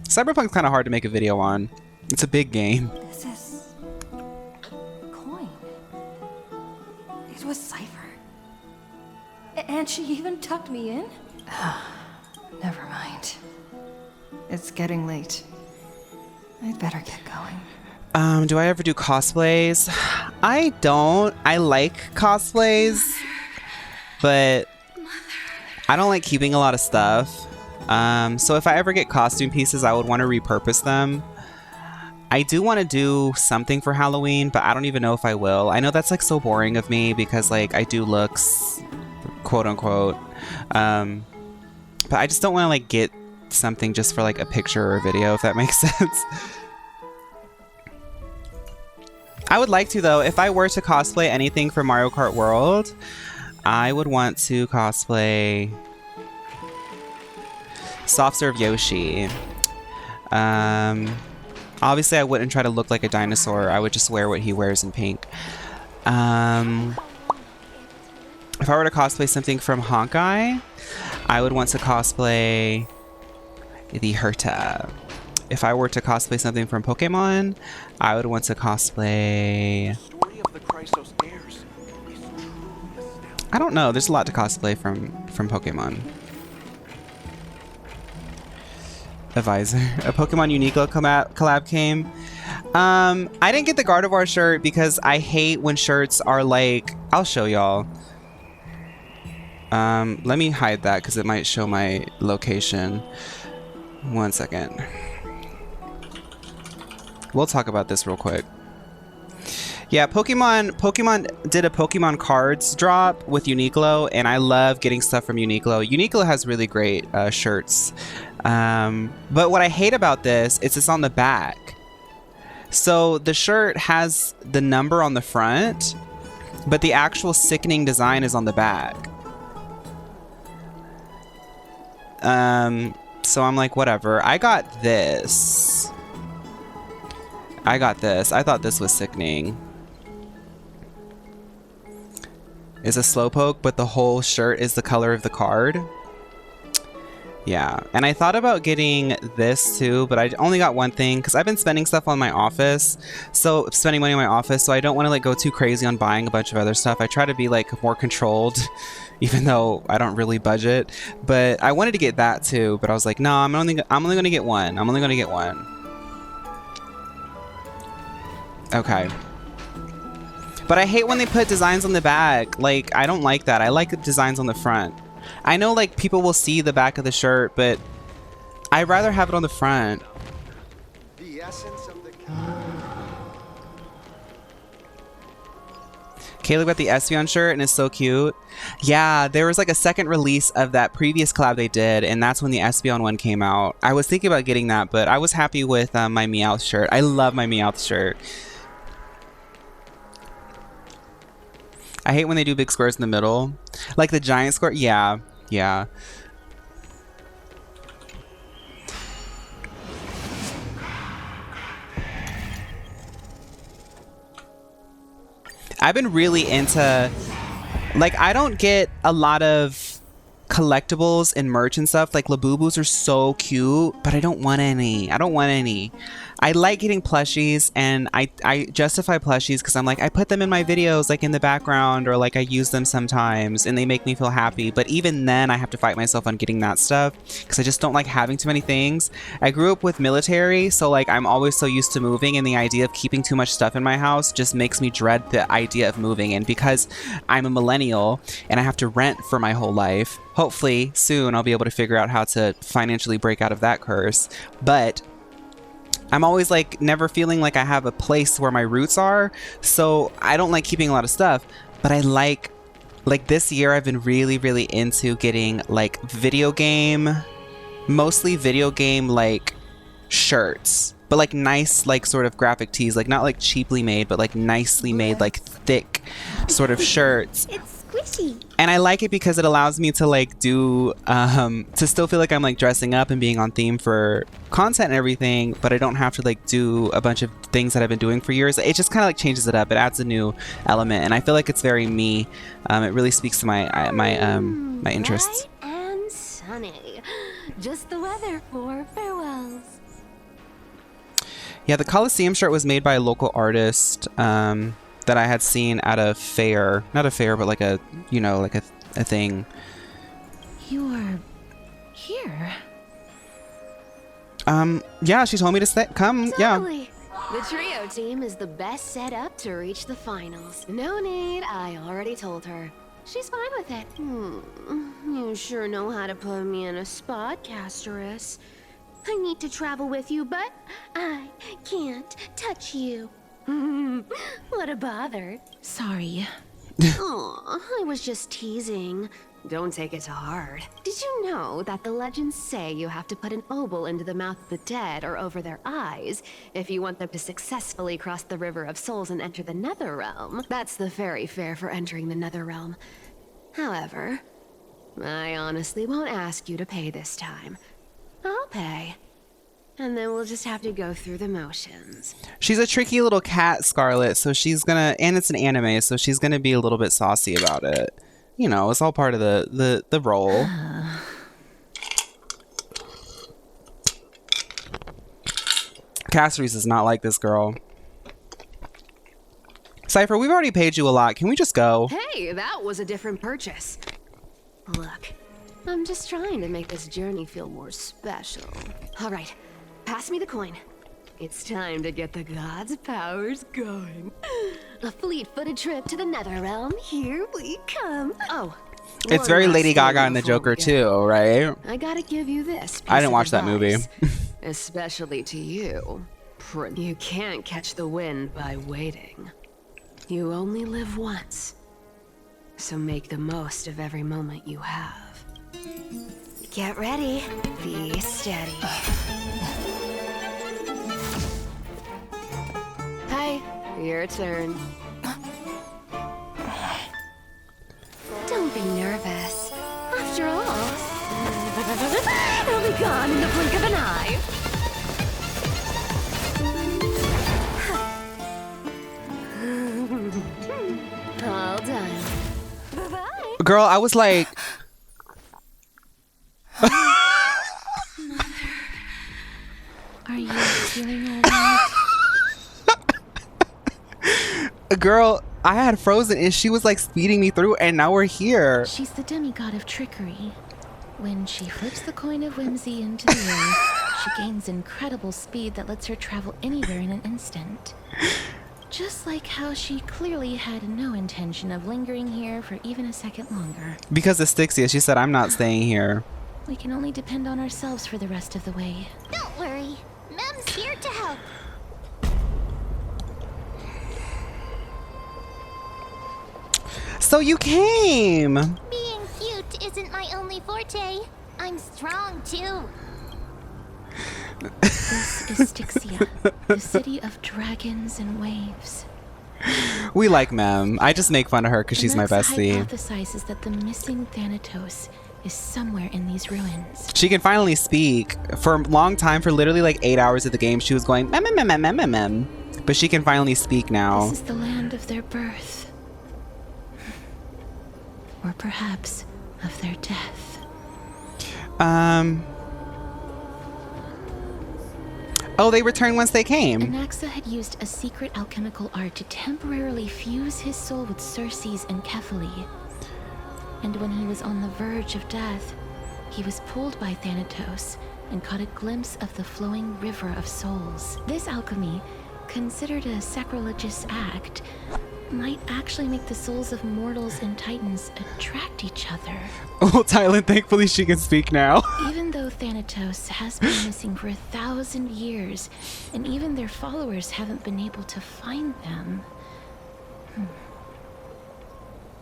Cyberpunk's kind of hard to make a video on. It's a big game. This is a coin. It was Cypher. And she even tucked me in? Never mind. It's getting late. I'd better get going. Do I ever do cosplays? I don't. I like cosplays, but I don't like keeping a lot of stuff. So if I ever get costume pieces, I would want to repurpose them. I do want to do something for Halloween, but I don't even know if I will. I know that's like so boring of me because like I do looks, quote unquote. But I just don't want to like get something just for like a picture or a video, if that makes sense. I would like to though. If I were to cosplay anything for Mario Kart World, I would want to cosplay Soft Serve Yoshi. Obviously, I wouldn't try to look like a dinosaur. I would just wear what he wears in pink. If I were to cosplay something from Honkai, I would want to cosplay the Herta. If I were to cosplay something from Pokemon, I would want to cosplay... I don't know. There's a lot to cosplay from Pokemon. A visor. A Pokemon Uniqlo collab came. I didn't get the Gardevoir shirt because I hate when shirts are like... I'll show y'all. Let me hide that because it might show my location. 1 second. We'll talk about this real quick. Yeah, Pokemon did a Pokemon cards drop with Uniqlo, and I love getting stuff from Uniqlo. Uniqlo has really great shirts. But what I hate about this is it's on the back. So the shirt has the number on the front, but the actual sickening design is on the back. So I'm like, whatever. I got this. I thought this was sickening. Is a slowpoke, but the whole shirt is the color of the card. Yeah, and I thought about getting this too, but I only got one thing because I've been spending stuff on my office, so spending money on my office, so I don't want to like go too crazy on buying a bunch of other stuff. I try to be like more controlled, even though I don't really budget. But I wanted to get that too, but I was like, no, I'm only gonna get one. I'm only gonna get one. Okay. But I hate when they put designs on the back. Like, I don't like that. I like the designs on the front. I know, like, people will see the back of the shirt, but I'd rather have it on the front. The essence of the... Caleb got the Espeon shirt and it's so cute. Yeah, there was like a second release of that previous collab they did, and that's when the Espeon one came out. I was thinking about getting that, but I was happy with my Meowth shirt. I love my Meowth shirt. I hate when they do big squares in the middle. Like the giant square. Yeah, yeah. I've been really into... Like, I don't get a lot of collectibles and merch and stuff. Like, Labubus are so cute, but I don't want any. I don't want any. I like getting plushies, and I justify plushies because I'm like, I put them in my videos, like in the background, or like I use them sometimes, and they make me feel happy. But even then, I have to fight myself on getting that stuff because I just don't like having too many things. I grew up with military, so like I'm always so used to moving, and the idea of keeping too much stuff in my house just makes me dread the idea of moving. And because I'm a millennial and I have to rent for my whole life, hopefully soon I'll be able to figure out how to financially break out of that curse. But I'm always like never feeling like I have a place where my roots are, so I don't like keeping a lot of stuff. But I like this year I've been really into getting like mostly video game like shirts, but like nice like sort of graphic tees, like not like cheaply made, but like nicely made, like thick sort of shirts. It's squishy. And I like it because it allows me to like do to still feel like I'm like dressing up and being on theme for content and everything, but I don't have to like do a bunch of things that I've been doing for years. It just kind of like changes it up. It adds a new element, and I feel like it's very me. It really speaks to my interests. Bright and sunny. Just the weather for farewells. Yeah, the Coliseum shirt was made by a local artist that I had seen at a fair. Not a fair, but like a, you know, like a a thing. You are here. Yeah, she told me to come. Yeah. Totally. The trio team is the best set up to reach the finals. No need, I already told her. She's fine with it. You sure know how to put me in a spot, Castorice. I need to travel with you, but I can't touch you. What a bother. Sorry. Aw, I was just teasing. Don't take it to heart. Did you know that the legends say you have to put an obol into the mouth of the dead or over their eyes if you want them to successfully cross the River of Souls and enter the Netherrealm? That's the fairy fare for entering the Netherrealm. However, I honestly won't ask you to pay this time. I'll pay. And then we'll just have to go through the motions. She's a tricky little cat, Scarlet, so she's gonna, and it's an anime, so she's gonna be a little bit saucy about it. You know, it's all part of the role. Castorice is not like this girl. Cypher, we've already paid you a lot. Can we just go? Hey, that was a different purchase. Look, I'm just trying to make this journey feel more special. All right, pass me the coin. It's time to get the gods' powers going. A fleet-footed trip to the Netherrealm. Here we come. Oh, It's very Lady Gaga and the Joker too, right? I gotta give you this. I didn't watch that movie. Especially to you. You can't catch the wind by waiting. You only live once. So make the most of every moment you have. Get ready. Be steady. Hi, your turn. Don't be nervous. After all, it'll be gone in the blink of an eye. All done. Bye-bye. Girl, I was like... Are you feeling alright? Girl, I had frozen and she was like speeding me through and now we're here. She's the demigod of trickery. When she flips the coin of whimsy into the air, she gains incredible speed that lets her travel anywhere in an instant. Just like how she clearly had no intention of lingering here for even a second longer. Because of Styxia, she said, I'm not staying here. We can only depend on ourselves for the rest of the way. Don't worry. Mem's here to help. So you came! Being cute isn't my only forte. I'm strong, too. This is Styxia, the city of dragons and waves. We like Mem. I just make fun of her because she's my bestie. Hypothesizes that the missing Thanatos is somewhere in these ruins. She can finally speak. For a long time, for literally like 8 hours of the game, she was going mem mem mem mem mem mem. But she can finally speak now. This is the land of their birth. Or perhaps of their death. Oh, they returned once they came. Anaxa had used a secret alchemical art to temporarily fuse his soul with Circe's and Kephae. And when he was on the verge of death, he was pulled by Thanatos and caught a glimpse of the flowing river of souls. This alchemy, considered a sacrilegious act, might actually make the souls of mortals and titans attract each other. Oh, Tylen, thankfully she can speak now. Even though Thanatos has been missing for 1,000 years, and even their followers haven't been able to find them,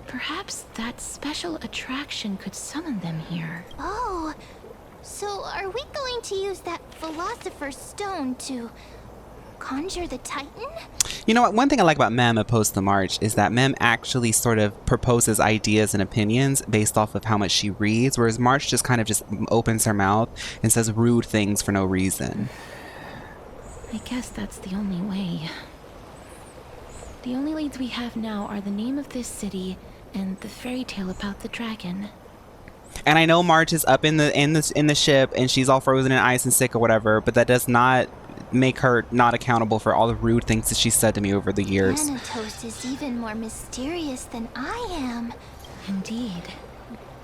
perhaps that special attraction could summon them here. Oh, so are we going to use that Philosopher's Stone to conjure the Titan? You know what? One thing I like about Mem opposed to March is that Mem actually sort of proposes ideas and opinions based off of how much she reads, whereas March just kind of just opens her mouth and says rude things for no reason. I guess that's the only way. The only leads we have now are the name of this city and the fairy tale about the dragon. And I know March is up in the ship and she's all frozen in ice and sick or whatever, but that does not make her not accountable for all the rude things that she said to me over the years. Thanatos is even more mysterious than I am. Indeed.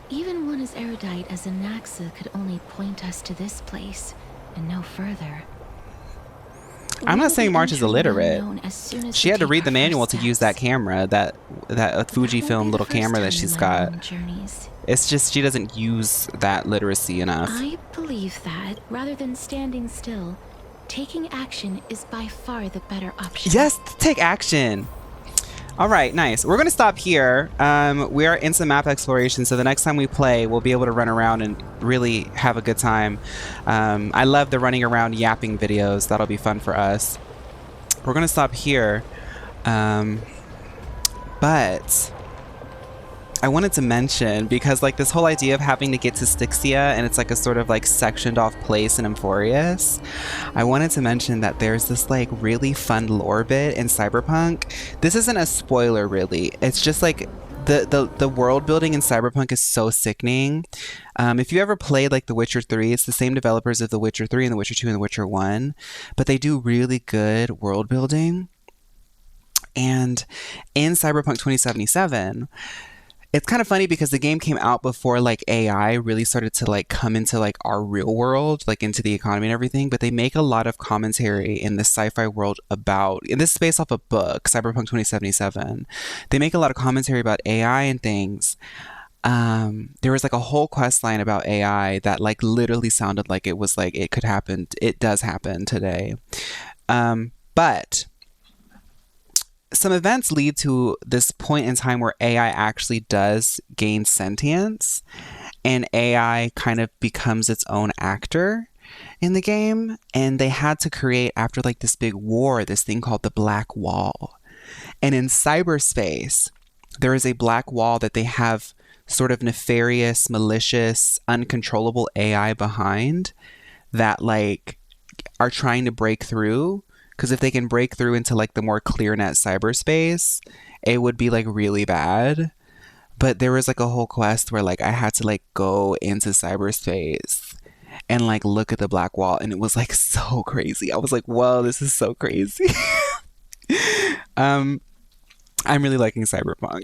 Even one as erudite as Anaxa could only point us to this place and no further. I'm not saying March is illiterate. She had to read the manual to steps. use that camera, that Fujifilm little camera that she's got. It's just she doesn't use that literacy enough. I believe that, rather than standing still, taking action is by far the better option. Yes, take action. All right, nice. We're going to stop here. We are in some map exploration, so the next time we play, we'll be able to run around and really have a good time. I love the running around yapping videos. That'll be fun for us. We're going to stop here. But I wanted to mention, because like this whole idea of having to get to Styxia, and it's like a sort of like sectioned off place in Emphorius, I wanted to mention that there's this like really fun lore bit in Cyberpunk. This isn't a spoiler really, it's just like the world building in Cyberpunk is so sickening. If you ever played like The Witcher 3, it's the same developers of The Witcher 3 and The Witcher 2 and The Witcher 1, but they do really good world building. And in Cyberpunk 2077, it's kind of funny because the game came out before like AI really started to like come into like our real world, like into the economy and everything. But they make a lot of commentary in the sci-fi world about, and this is based off a book, Cyberpunk 2077. They make a lot of commentary about AI and things. There was like a whole quest line about AI that like literally sounded like it was like it could happen. It does happen today. But some events lead to this point in time where AI actually does gain sentience, and AI kind of becomes its own actor in the game. And they had to create, after like this big war, this thing called the Black Wall. And in cyberspace, there is a black wall that they have sort of nefarious, malicious, uncontrollable AI behind that like are trying to break through. Because if they can break through into like the more clear net cyberspace, it would be like really bad. But there was like a whole quest where like I had to like go into cyberspace and like look at the black wall, and it was like so crazy. I was like, whoa, this is so crazy. I'm really liking Cyberpunk.